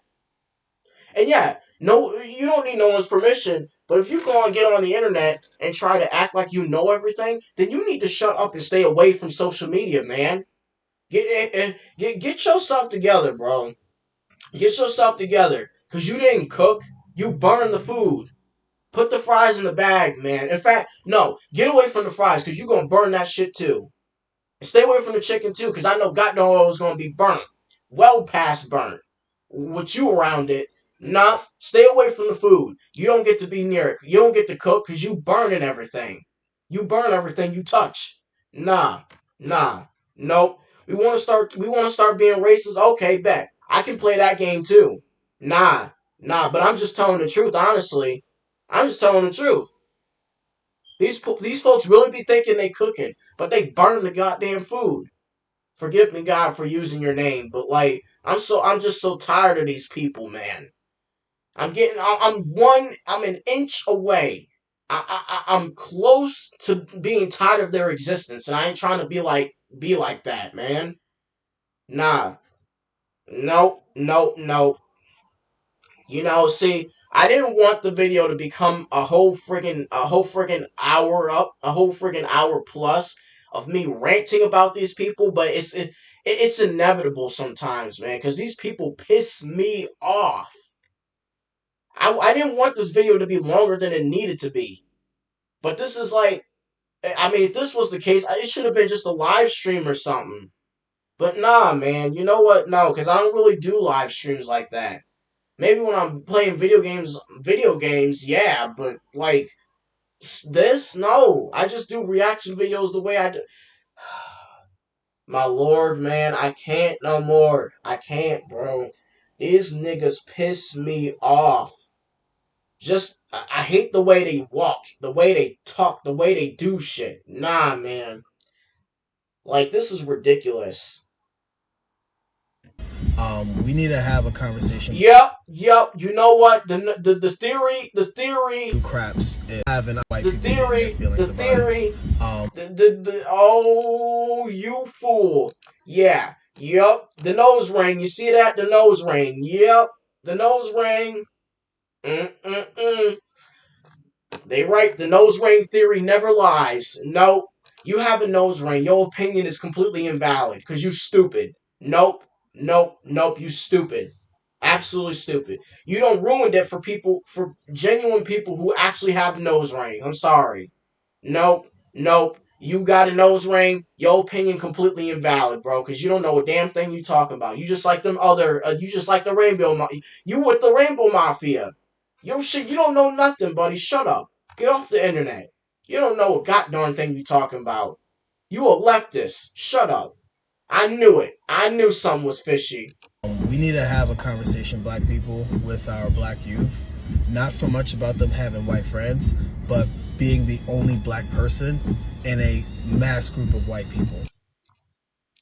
And yeah, no, you don't need no one's permission. But if you go and get on the internet and try to act like you know everything, then you need to shut up and stay away from social media, man. Get yourself together, bro. Get yourself together. Because you didn't cook. You burned the food. Put the fries in the bag, man. In fact, no, get away from the fries because you're going to burn that shit too. And stay away from the chicken too because I know God knows it's going to be burnt. Well past burnt. With you around it, nah, stay away from the food. You don't get to be near it. You don't get to cook because you burning everything. You burn everything you touch. Nah, nah, nope. We want to start being racist. Okay, bet. I can play that game too. Nah, nah, but I'm just telling the truth, honestly. I'm just telling the truth. These folks really be thinking they cooking, but they burn the goddamn food. Forgive me, God, for using your name, but like I'm just so tired of these people, man. I'm an inch away. I'm close to being tired of their existence, and I ain't trying to be like that, man. Nah, nope, nope, nope. See, I didn't want the video to become a whole friggin' hour up, a whole friggin' hour plus of me ranting about these people, but it's inevitable sometimes, man, because these people piss me off. I didn't want this video to be longer than it needed to be, but this is like, I mean, if this was the case, it should have been just a live stream or something. But nah, man, you know what? No, because I don't really do live streams like that. Maybe when I'm playing video games, yeah, but like this, no. I just do reaction videos the way I do. My lord, man, I can't no more. I can't, bro. These niggas piss me off. I hate the way they walk, the way they talk, the way they do shit. Nah, man. Like, this is ridiculous. We need to have a conversation. Yep. You know what? The theory. Craps. Having white The people getting their theory. feelings The about theory. it. Oh, you fool. Yeah. Yep. The nose ring. You see that? The nose ring. Yep. The nose ring. Mm-mm-mm. They right. The nose ring theory never lies. No. You have a nose ring. Your opinion is completely invalid because you stupid. Nope. Nope. Nope. You stupid. Absolutely stupid. You don't ruin it for genuine people who actually have nose rings. I'm sorry. Nope, nope. You got a nose ring. Your opinion completely invalid, bro. Because you don't know a damn thing you talking about. You just like them other. You just like the You with the rainbow mafia. You shit. You don't know nothing, buddy. Shut up. Get off the internet. You don't know a goddamn thing you talking about. You a leftist. Shut up. I knew it. I knew something was fishy. We need to have a conversation, black people, with our black youth. Not so much about them having white friends, but being the only black person in a mass group of white people.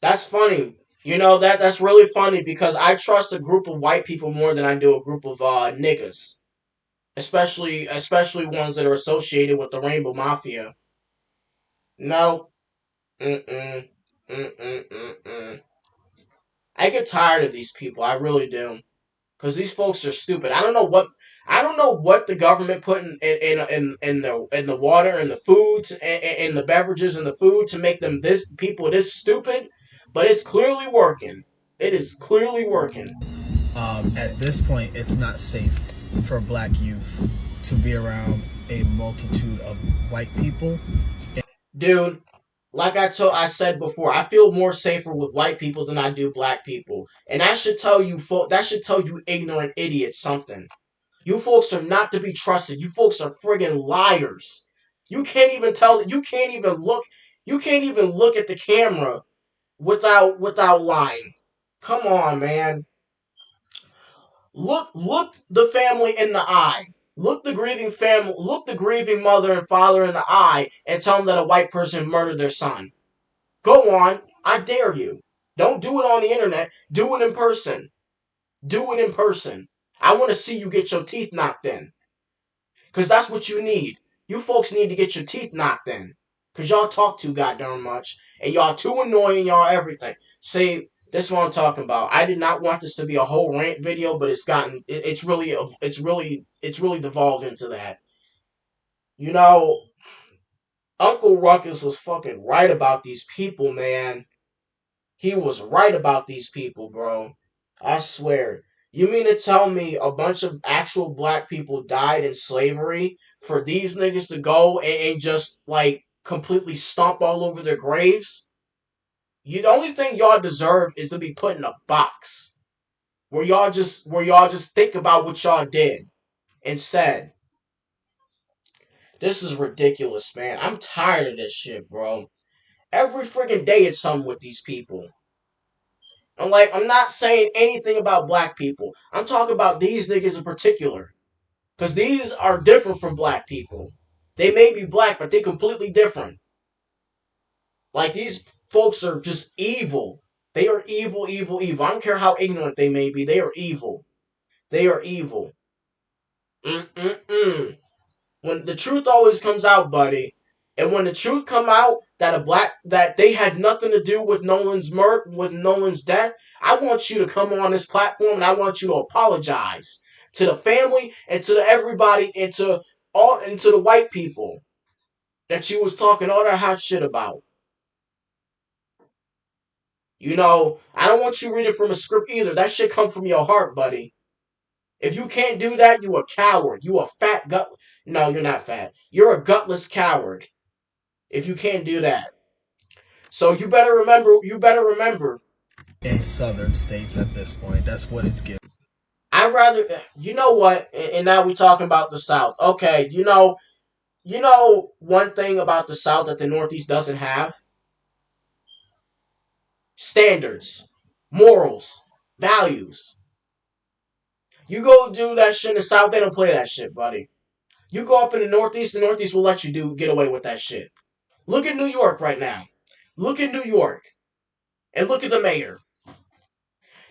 That's funny. That's really funny because I trust a group of white people more than I do a group of niggas. Especially ones that are associated with the Rainbow Mafia. No. Mm-mm. Mm-mm. I get tired of these people. I really do. Because these folks are stupid. I don't know what the government put in the water and the foods and the beverages and the food to make them this stupid, but it's clearly working. It is clearly working. At this point, it's not safe for black youth to be around a multitude of white people. Dude, like I said before, I feel more safer with white people than I do black people. And that should tell you ignorant idiots something. You folks are not to be trusted. You folks are friggin' liars. You can't even look at the camera without lying. Come on, man. Look the family in the eye. Look the grieving mother and father in the eye and tell them that a white person murdered their son. Go on. I dare you. Don't do it on the internet. Do it in person. Do it in person. I want to see you get your teeth knocked in. Because that's what you need. You folks need to get your teeth knocked in. Because y'all talk too goddamn much. And y'all too annoying, y'all everything. See, this is what I'm talking about. I did not want this to be a whole rant video, but it's really devolved into that. Uncle Ruckus was fucking right about these people, man. He was right about these people, bro. I swear. You mean to tell me a bunch of actual black people died in slavery for these niggas to go and just like completely stomp all over their graves? The only thing y'all deserve is to be put in a box where y'all just think about what y'all did and said. This is ridiculous, man. I'm tired of this shit, bro. Every freaking day it's something with these people. I'm not saying anything about black people. I'm talking about these niggas in particular. Because these are different from black people. They may be black, but they're completely different. Like, these folks are just evil. They are evil, evil, evil. I don't care how ignorant they may be. They are evil. They are evil. Mm-mm-mm. When the truth always comes out, buddy, and when the truth come out that they had nothing to do with Nolan's death, I want you to come on this platform and I want you to apologize to the family and to everybody and to the white people that you was talking all that hot shit about. I don't want you reading from a script either. That shit come from your heart, buddy. If you can't do that, you a coward. You a fat gut. No, you're not fat. You're a gutless coward. If you can't do that. So you better remember. In southern states at this point, that's what it's given. I'd rather, you know what, and now we talking about the South. Okay, one thing about the South that the Northeast doesn't have? Standards, morals, values. You go do that shit in the South, they don't play that shit, buddy. You go up in the Northeast will let you get away with that shit. Look at New York right now. Look at New York. And look at the mayor.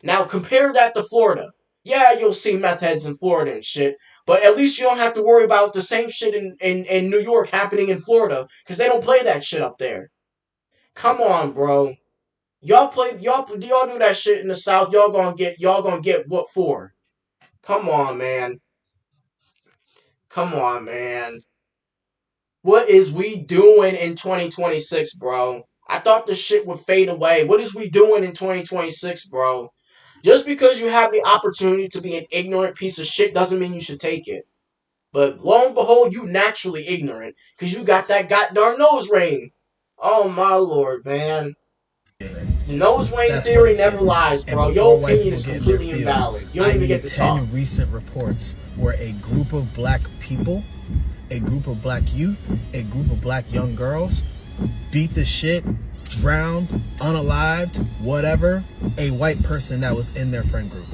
Now compare that to Florida. Yeah, you'll see meth heads in Florida and shit, but at least you don't have to worry about the same shit in New York happening in Florida, because they don't play that shit up there. Come on, bro. Y'all do that shit in the South, y'all gonna get what for? Come on, man. Come on, man. What is we doing in 2026, bro? I thought this shit would fade away. What is we doing in 2026, bro? Just because you have the opportunity to be an ignorant piece of shit doesn't mean you should take it. But lo and behold, you naturally ignorant because you got that goddamn nose ring. Oh my lord, man. The nose ring theory never lies, bro. Your opinion is completely invalid. You don't even get to talk. 10 recent reports where a group of black people, a group of black youth, a group of black young girls beat the shit, drowned, unalived, whatever, a white person that was in their friend group.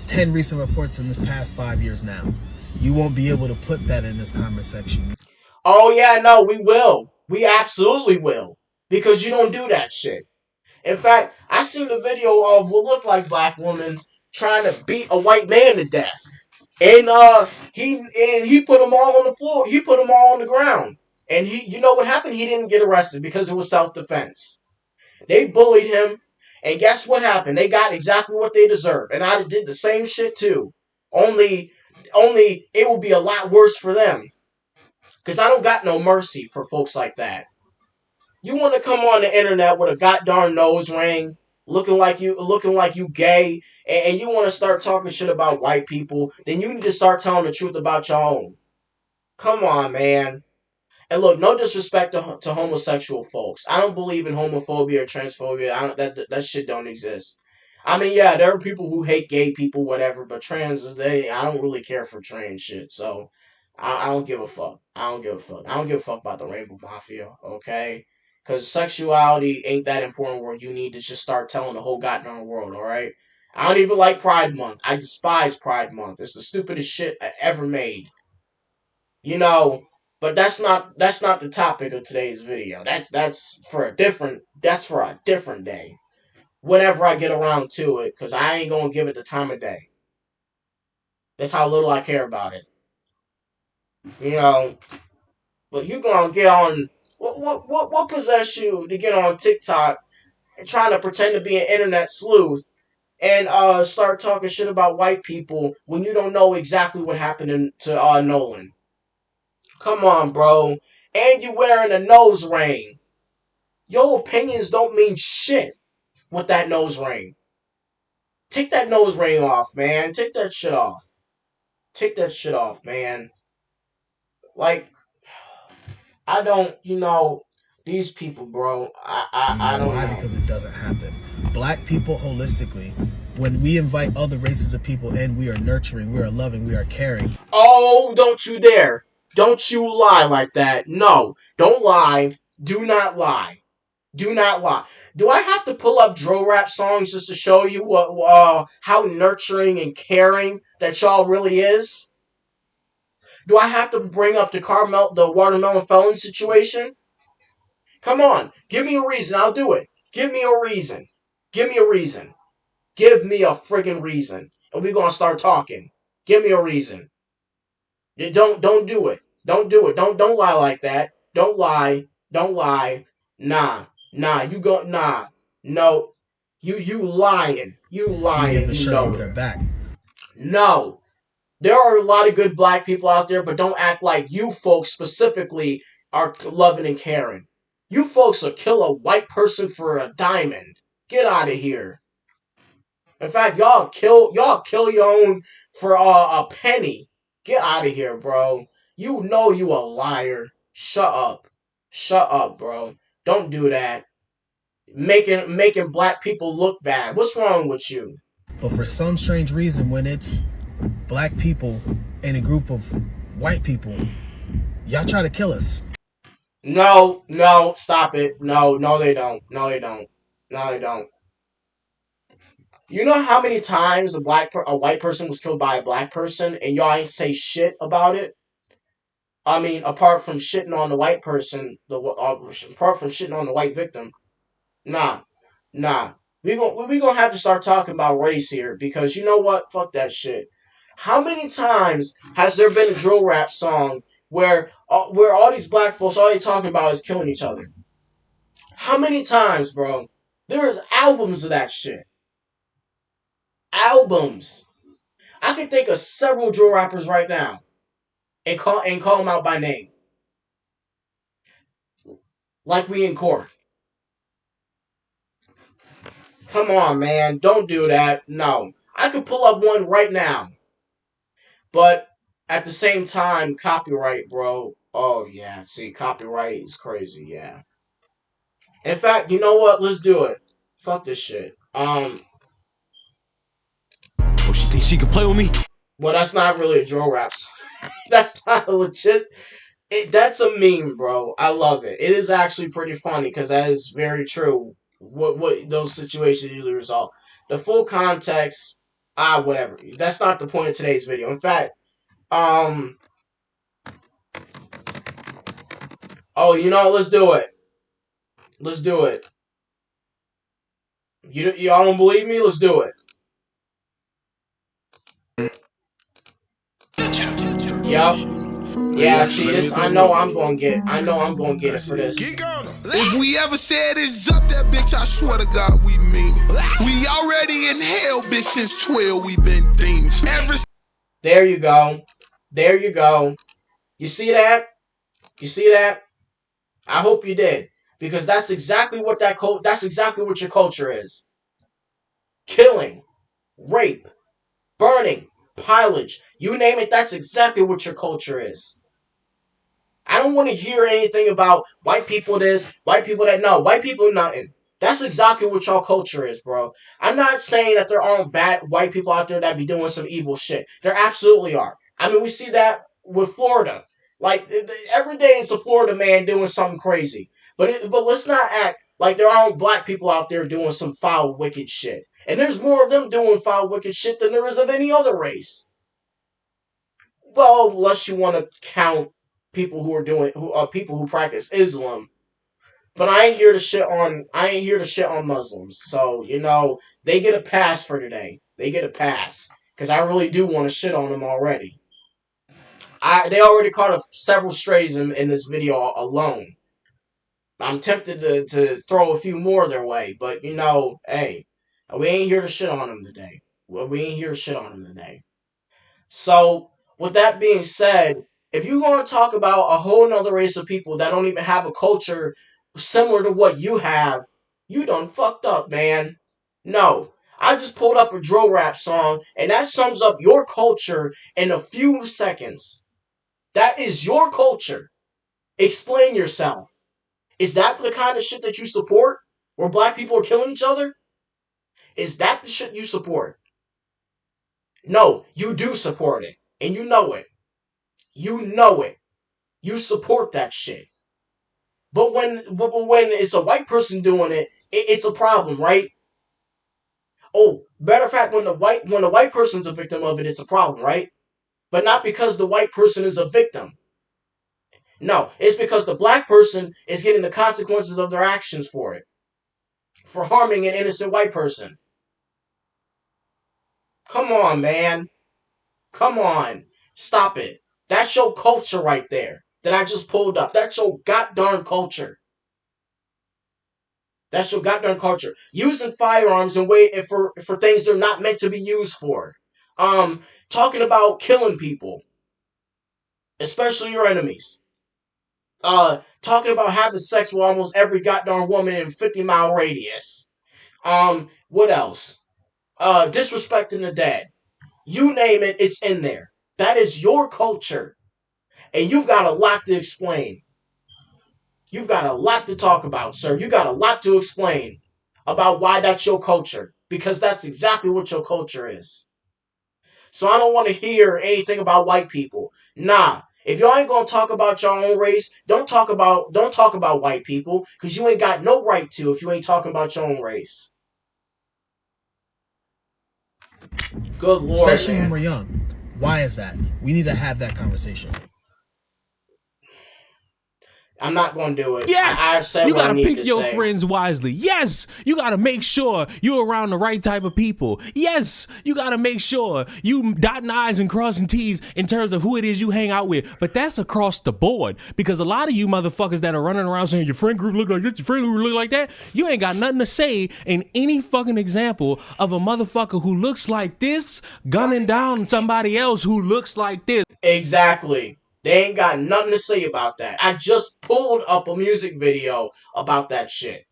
10 recent reports in the past 5 years now. You won't be able to put that in this comment section. Oh yeah, no, we will. We absolutely will. Because you don't do that shit. In fact, I seen the video of what looked like black woman trying to beat a white man to death. And he put them all on the floor. He put them all on the ground. And you know what happened? He didn't get arrested because it was self-defense. They bullied him, and guess what happened? They got exactly what they deserved. And I did the same shit too. Only it will be a lot worse for them. Because I don't got no mercy for folks like that. You want to come on the internet with a goddamn nose ring, looking like you gay, and you want to start talking shit about white people, then you need to start telling the truth about your own. Come on, man. And look, no disrespect to homosexual folks. I don't believe in homophobia or transphobia. That shit don't exist. I mean, yeah, there are people who hate gay people, whatever, but I don't really care for trans shit. So I don't give a fuck. I don't give a fuck. I don't give a fuck about the Rainbow Mafia, okay? Because sexuality ain't that important where you need to just start telling the whole goddamn world, alright? I don't even like Pride Month. I despise Pride Month. It's the stupidest shit I ever made. But that's not the topic of today's video. That's for a different day. Whenever I get around to it, because I ain't gonna give it the time of day. That's how little I care about it. But you gonna get on what possessed you to get on TikTok and trying to pretend to be an internet sleuth and start talking shit about white people when you don't know exactly what happened to Nolan? Come on, bro. And you wearing a nose ring. Your opinions don't mean shit with that nose ring. Take that nose ring off, man. Take that shit off. Take that shit off, man. Like, I don't, these people, bro. I don't Why? know. Because it doesn't happen. Black people holistically, when we invite other races of people in, we are nurturing, we are loving, we are caring. Oh, don't you dare. Don't you lie like that. No, don't lie. Do not lie. Do not lie. Do I have to pull up drill rap songs just to show you how nurturing and caring that y'all really is? Do I have to bring up the watermelon felon situation? Come on, give me a reason. I'll do it. Give me a reason. Give me a reason. Give me a friggin' reason, and we're gonna start talking. Give me a reason. Don't do it. Don't do it. Don't lie like that. Don't lie. Don't lie. Nah. Nah. No. You lying. You You give lying. the You shirt know off it. their back. No. There are a lot of good black people out there, but don't act like you folks specifically are loving and caring. You folks will kill a white person for a diamond. Get out of here. In fact, y'all kill your own for a penny. Get out of here, bro. You know you a liar. Shut up. Shut up, bro. Don't do that. Making black people look bad. What's wrong with you? But for some strange reason, when it's black people in a group of white people, y'all try to kill us. No, stop it. No, they don't. No, they don't. No, they don't. You know how many times a white person was killed by a black person, and y'all ain't say shit about it? I mean, apart from shitting on the white person, apart from shitting on the white victim, nah, nah. We gonna have to start talking about race here because you know what? Fuck that shit. How many times has there been a drill rap song where all these black folks all they talking about is killing each other? How many times, bro? There is albums of that shit. Albums. I can think of several drill rappers right now and call them out by name, like we in court. Come on, man. Don't do that. No. I could pull up one right now. But at the same time, copyright, bro. Oh, yeah. See, copyright is crazy, yeah. In fact, you know what? Let's do it. Fuck this shit. Oh, she thinks she can play with me? Well, that's not really a drill rap song. That's not a legit. That's a meme, bro. I love it. It is actually pretty funny because that is very true. What those situations usually result. The full context, whatever. That's not the point of today's video. In fact, oh, let's do it. Let's do it. Y'all don't believe me? Let's do it. Yup. Yeah, see this. I know I'm gonna get it for this. If we ever said it's up that bitch, I swear to God we mean it. We already in hell, bitch, since 12 we been demons. There you go. There you go. You see that? You see that? I hope you did. Because that's exactly what that's exactly what your culture is. Killing, rape, burning, pillage. You name it, that's exactly what your culture is. I don't want to hear anything about white people this, white people that. No, white people nothing. That's exactly what y'all culture is, bro. I'm not saying that there aren't bad white people out there that be doing some evil shit. There absolutely are. I mean, we see that with Florida. Like every day, it's a Florida man doing something crazy. But let's not act like there aren't black people out there doing some foul, wicked shit. And there's more of them doing foul, wicked shit than there is of any other race. Well, unless you want to count people who practice Islam. But I ain't here to shit on Muslims. So, they get a pass for today. They get a pass. Because I really do want to shit on them already. They already caught several strays in this video alone. I'm tempted to throw a few more their way. But, hey, we ain't here to shit on them today. Well, we ain't here to shit on them today. So, with that being said, if you're going to talk about a whole nother race of people that don't even have a culture similar to what you have, you done fucked up, man. No. I just pulled up a drill rap song, and that sums up your culture in a few seconds. That is your culture. Explain yourself. Is that the kind of shit that you support? Where black people are killing each other? Is that the shit you support? No, you do support it. And you know it. You know it. You support that shit. But when it's a white person doing it's a problem, right? Oh, matter of fact, when the white person's a victim of it, it's a problem, right? But not because the white person is a victim. No, it's because the black person is getting the consequences of their actions for it. For harming an innocent white person. Come on, man. Come on. Stop it. That's your culture right there that I just pulled up. That's your goddamn culture. That's your goddamn culture. Using firearms in way for things they're not meant to be used for. Talking about killing people, especially your enemies. Talking about having sex with almost every goddamn woman in 50-mile radius. What else? Disrespecting the dead. You name it, it's in there. That is your culture. And you've got a lot to explain. You've got a lot to talk about, sir. You got a lot to explain about why that's your culture. Because that's exactly what your culture is. So I don't want to hear anything about white people. Nah. If y'all ain't gonna talk about your own race, don't talk about white people, because you ain't got no right to if you ain't talking about your own race. Good lord, Especially man. when we're young. Why is that? We need to have that conversation. I'm not gonna do it. Yes, I've said you what I gotta need pick to your say. friends wisely. Yes, you gotta make sure you're around the right type of people. Yes, you gotta make sure you dotting I's and crossing T's in terms of who it is you hang out with. But that's across the board, because a lot of you motherfuckers that are running around saying your friend group look like this, your friend group look like that, you ain't got nothing to say in any fucking example of a motherfucker who looks like this gunning down somebody else who looks like this. Exactly. They ain't got nothing to say about that. I just pulled up a music video about that shit.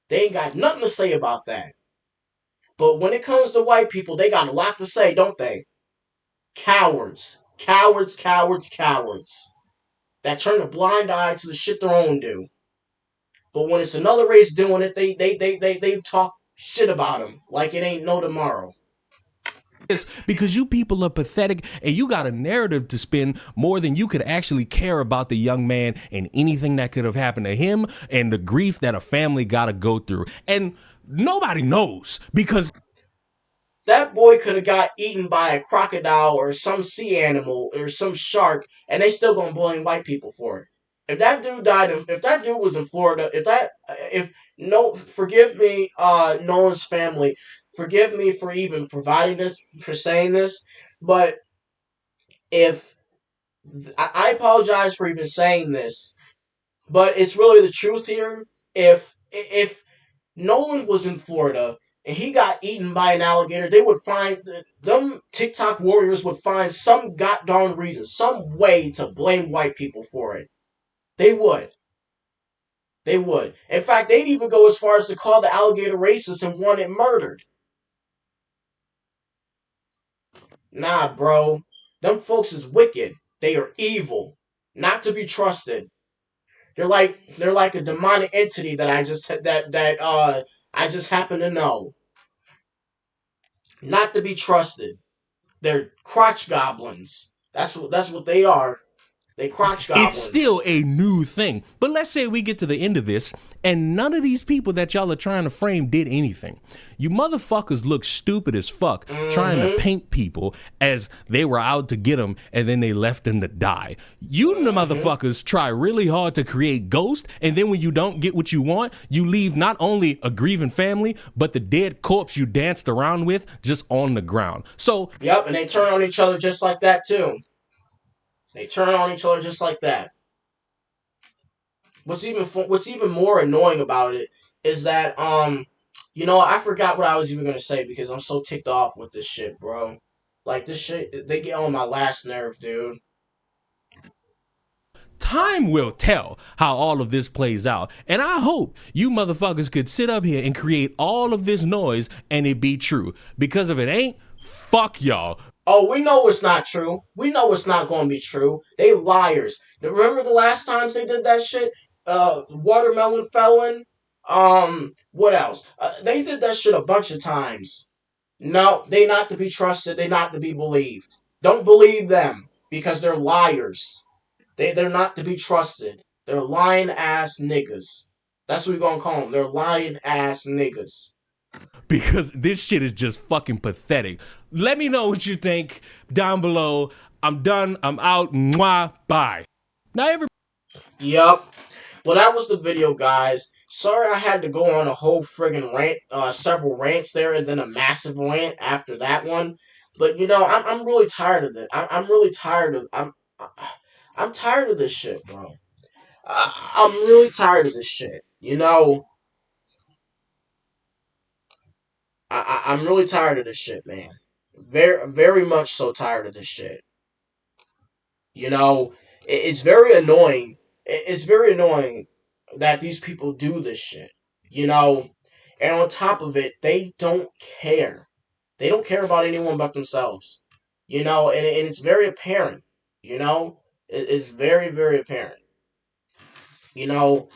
They ain't got nothing to say about that. But when it comes to white people, they got a lot to say, don't they? Cowards. Cowards, cowards, cowards. That turn a blind eye to the shit their own do. But when it's another race doing it, they talk shit about them like it ain't no tomorrow. Because you people are pathetic and you got a narrative to spin more than you could actually care about the young man and anything that could have happened to him and the grief that a family got to go through. And nobody knows, because that boy could have got eaten by a crocodile or some sea animal or some shark, and they still gonna blame white people for it. If that dude died, if that dude was in Florida, if no, forgive me, Nolan's family, forgive me for even providing this, for saying this, but if I apologize for even saying this, but it's really the truth here. If Nolan was in Florida and he got eaten by an alligator, they would find them TikTok warriors would find some goddamn reason, some way to blame white people for it. They would. They would. In fact, they'd even go as far as to call the alligator racist and want it murdered. Nah, bro. Them folks is wicked. They are evil. Not to be trusted. They're like a demonic entity that I just happen to know. Not to be trusted. They're crotch goblins. That's what they are. They crotch goblins. it's still a new thing. But let's say we get to the end of this and none of these people that y'all are trying to frame did anything. You motherfuckers look stupid as fuck trying to paint people as they were out to get them and then they left them to die. You motherfuckers try really hard to create ghosts, and then when you don't get what you want, you leave not only a grieving family, but the dead corpse you danced around with just on the ground. So, yep, and they turn on each other just like that too. They turn on each other just like that. What's even more annoying about it is that I forgot what I was even gonna say because I'm so ticked off with this shit, bro. Like this shit, they get on my last nerve, dude. time will tell how all of this plays out. And I hope you motherfuckers could sit up here and create all of this noise and it be true. Because if it ain't, fuck y'all. Oh, we know it's not true. We know it's not going to be true. They liars. Remember the last times they did that shit? Watermelon Felon. What else? They did that shit a bunch of times. No, they not to be trusted. They not to be believed. Don't believe them because they're liars. They're not to be trusted. They're lying ass niggas. That's what we're gonna call them. They're lying ass niggas. Because this shit is just fucking pathetic. Let me know what you think down below. I'm done. I'm out. Mwah. Bye. Now everybody. Yup. Well, that was the video, guys. Sorry I had to go on a whole friggin' rant, several rants there, and then a massive rant after that one. But you know, I'm really tired of it. I'm really tired of I'm tired of this shit, bro. I'm really tired of this shit. You know, I'm really tired of this shit, man. Very, very much so tired of this shit. You know, it's very annoying. It's very annoying that these people do this shit. You know, and on top of it, they don't care. They don't care about anyone but themselves. You know, and it's very apparent. You know, it's very, very apparent. You know,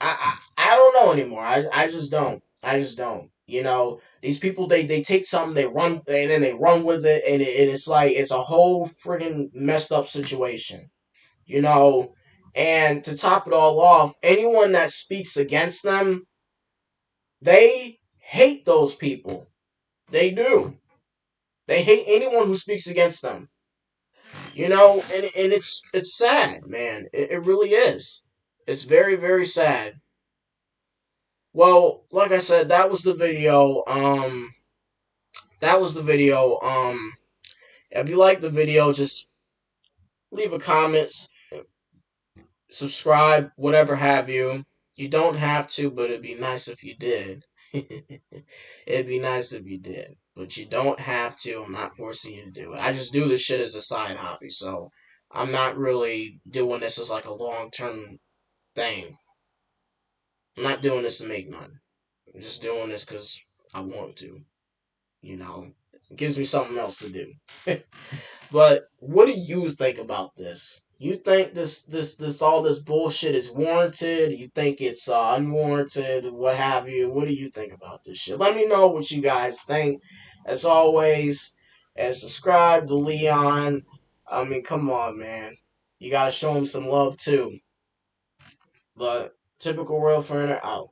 I don't know anymore. I just don't. I just don't. You know, these people they take something, they run, and then they run with it, and it's like it's a whole friggin' messed up situation. You know, and to top it all off, anyone that speaks against them, they hate those people. They do. They hate anyone who speaks against them. You know, and it's sad, man. It really is. It's very, very sad. Well, like I said, that was the video. That was the video. If you like the video, just leave a comment, subscribe, whatever have you. You don't have to, but it'd be nice if you did. It'd be nice if you did, but you don't have to. I'm not forcing you to do it. I just do this shit as a side hobby, so I'm not really doing this as like a long term thing. I'm not doing this to make money. I'm just doing this because I want to. You know, it gives me something else to do. But what do you think about this? You think this all this bullshit is warranted? You think it's unwarranted? What have you? What do you think about this shit? Let me know what you guys think. As always, and subscribe to Leon. I mean, come on, man. You gotta show him some love too. But typical real friend out.